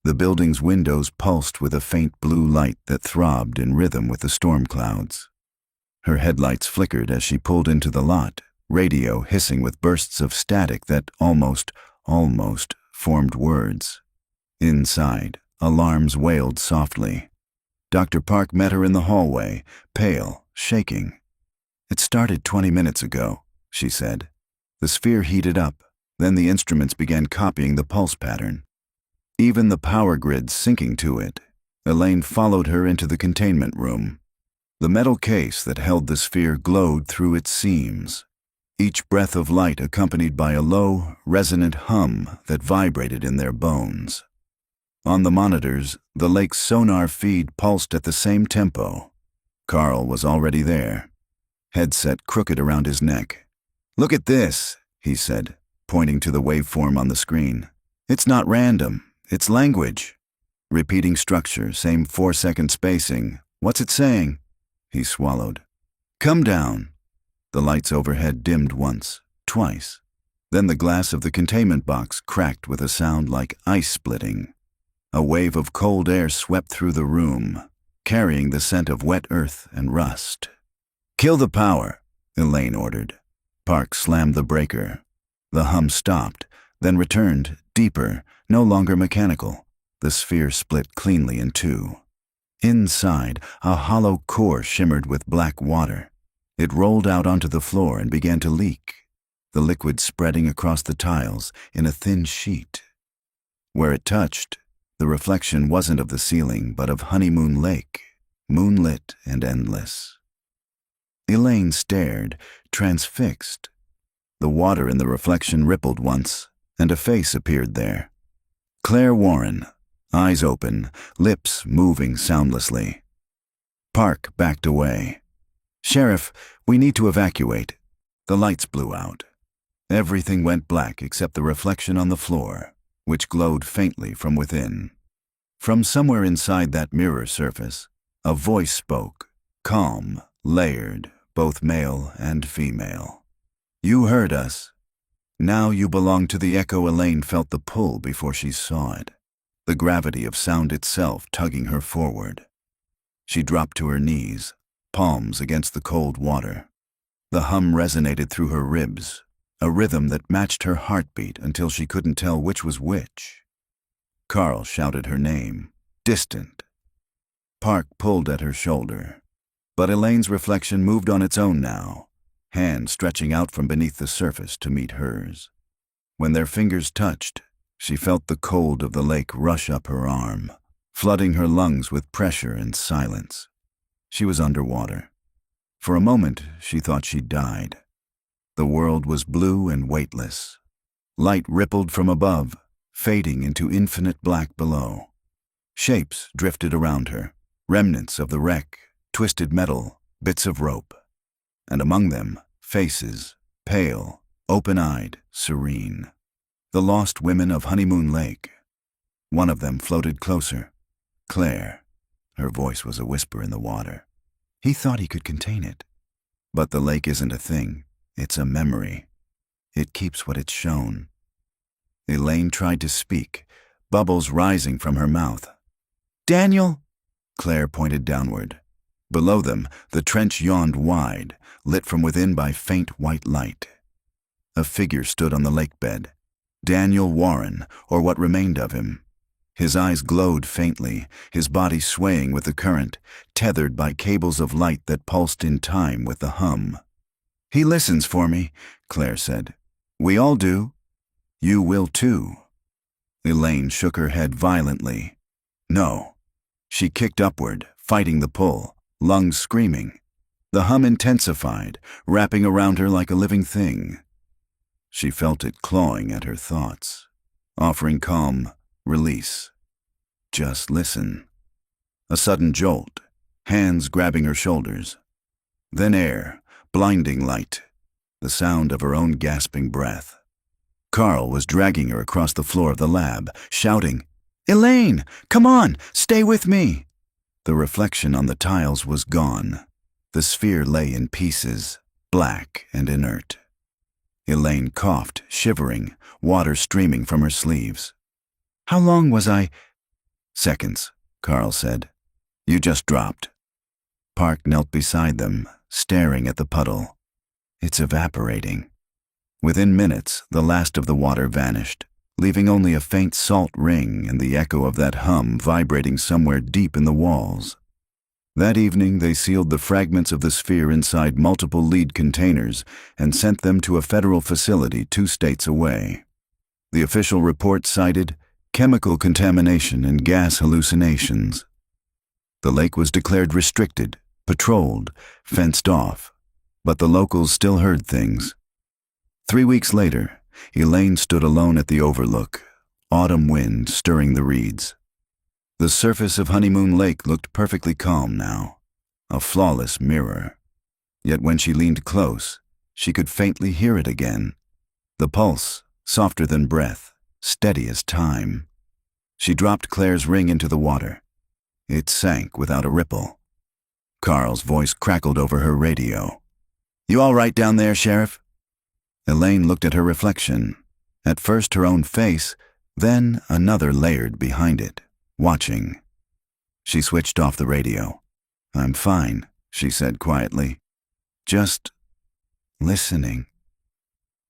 The building's windows pulsed with a faint blue light that throbbed in rhythm with the storm clouds. Her headlights flickered as she pulled into the lot, radio hissing with bursts of static that almost formed words. Inside, alarms wailed softly. Dr. Park met her in the hallway, pale, shaking. "It started 20 minutes ago," she said. The sphere heated up, then the instruments began copying the pulse pattern. Even the power grid syncing to it. Elaine followed her into the containment room. The metal case that held the sphere glowed through its seams, each breath of light accompanied by a low, resonant hum that vibrated in their bones. On the monitors, the lake's sonar feed pulsed at the same tempo. Carl was already there, headset crooked around his neck. "Look at this," he said, pointing to the waveform on the screen. "It's not random, it's language. Repeating structure, same 4-second spacing. What's it saying?" He swallowed. "Come down." The lights overhead dimmed once, twice. Then the glass of the containment box cracked with a sound like ice splitting. A wave of cold air swept through the room, carrying the scent of wet earth and rust. "Kill the power," Elaine ordered. Park slammed the breaker. The hum stopped, then returned, deeper, no longer mechanical. The sphere split cleanly in two. Inside, a hollow core shimmered with black water. It rolled out onto the floor and began to leak, the liquid spreading across the tiles in a thin sheet. Where it touched, the reflection wasn't of the ceiling, but of Honeymoon Lake, moonlit and endless. Elaine stared, transfixed. The water in the reflection rippled once, and a face appeared there. Claire Warren, eyes open, lips moving soundlessly. Park backed away. "Sheriff, we need to evacuate." The lights blew out. Everything went black except the reflection on the floor, which glowed faintly from within. From somewhere inside that mirror surface, a voice spoke, calm, layered, both male and female. "You heard us. Now you belong to the echo." Elaine felt the pull before she saw it, the gravity of sound itself tugging her forward. She dropped to her knees, palms against the cold water. The hum resonated through her ribs, a rhythm that matched her heartbeat until she couldn't tell which was which. Carl shouted her name, distant. Park pulled at her shoulder, but Elaine's reflection moved on its own now, hand stretching out from beneath the surface to meet hers. When their fingers touched, she felt the cold of the lake rush up her arm, flooding her lungs with pressure and silence. She was underwater. For a moment, she thought she'd died. The world was blue and weightless. Light rippled from above, fading into infinite black below. Shapes drifted around her, remnants of the wreck, twisted metal, bits of rope. And among them, faces, pale, open-eyed, serene. The lost women of Honeymoon Lake. One of them floated closer. Claire. Her voice was a whisper in the water. He thought he could contain it. But the lake isn't a thing. It's a memory. It keeps what it's shown. Elaine tried to speak, bubbles rising from her mouth. "Daniel!" Claire pointed downward. Below them, the trench yawned wide, lit from within by faint white light. A figure stood on the lake bed. Daniel Warren, or what remained of him. His eyes glowed faintly, his body swaying with the current, tethered by cables of light that pulsed in time with the hum. "He listens for me," Claire said. "We all do. You will too." Elaine shook her head violently. "No." She kicked upward, fighting the pull, lungs screaming. The hum intensified, wrapping around her like a living thing. She felt it clawing at her thoughts, offering calm release. Just listen. A sudden jolt, hands grabbing her shoulders. Then air, blinding light, the sound of her own gasping breath. Carl was dragging her across the floor of the lab, shouting, "Elaine, come on, stay with me!" The reflection on the tiles was gone. The sphere lay in pieces, black and inert. Elaine coughed, shivering, water streaming from her sleeves. "How long was I?" "Seconds," Carl said. "You just dropped." Park knelt beside them, staring at the puddle. "It's evaporating." Within minutes, the last of the water vanished, leaving only a faint salt ring and the echo of that hum vibrating somewhere deep in the walls. That evening, they sealed the fragments of the sphere inside multiple lead containers and sent them to a federal facility 2 states away. The official report cited chemical contamination and gas hallucinations. The lake was declared restricted, patrolled, fenced off, but the locals still heard things. 3 weeks later, Elaine stood alone at the overlook, autumn wind stirring the reeds. The surface of Honeymoon Lake looked perfectly calm now, a flawless mirror. Yet when she leaned close, she could faintly hear it again. The pulse, softer than breath, steady as time. She dropped Claire's ring into the water. It sank without a ripple. Carl's voice crackled over her radio. "You all right down there, Sheriff?" Elaine looked at her reflection. At first her own face, then another layered behind it, watching. She switched off the radio. "I'm fine," she said quietly. "Just listening."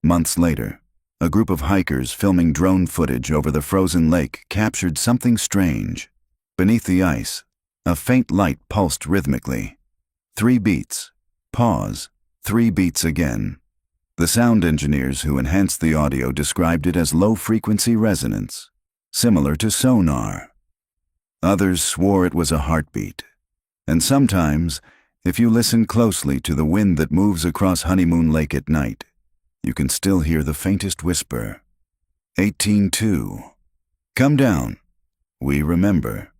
Months later, a group of hikers filming drone footage over the frozen lake captured something strange. Beneath the ice, a faint light pulsed rhythmically. 3 beats, pause, 3 beats again. The sound engineers who enhanced the audio described it as low-frequency resonance, similar to sonar. Others swore it was a heartbeat. And sometimes, if you listen closely to the wind that moves across Honeymoon Lake at night, you can still hear the faintest whisper. 18-2. Come down. We remember.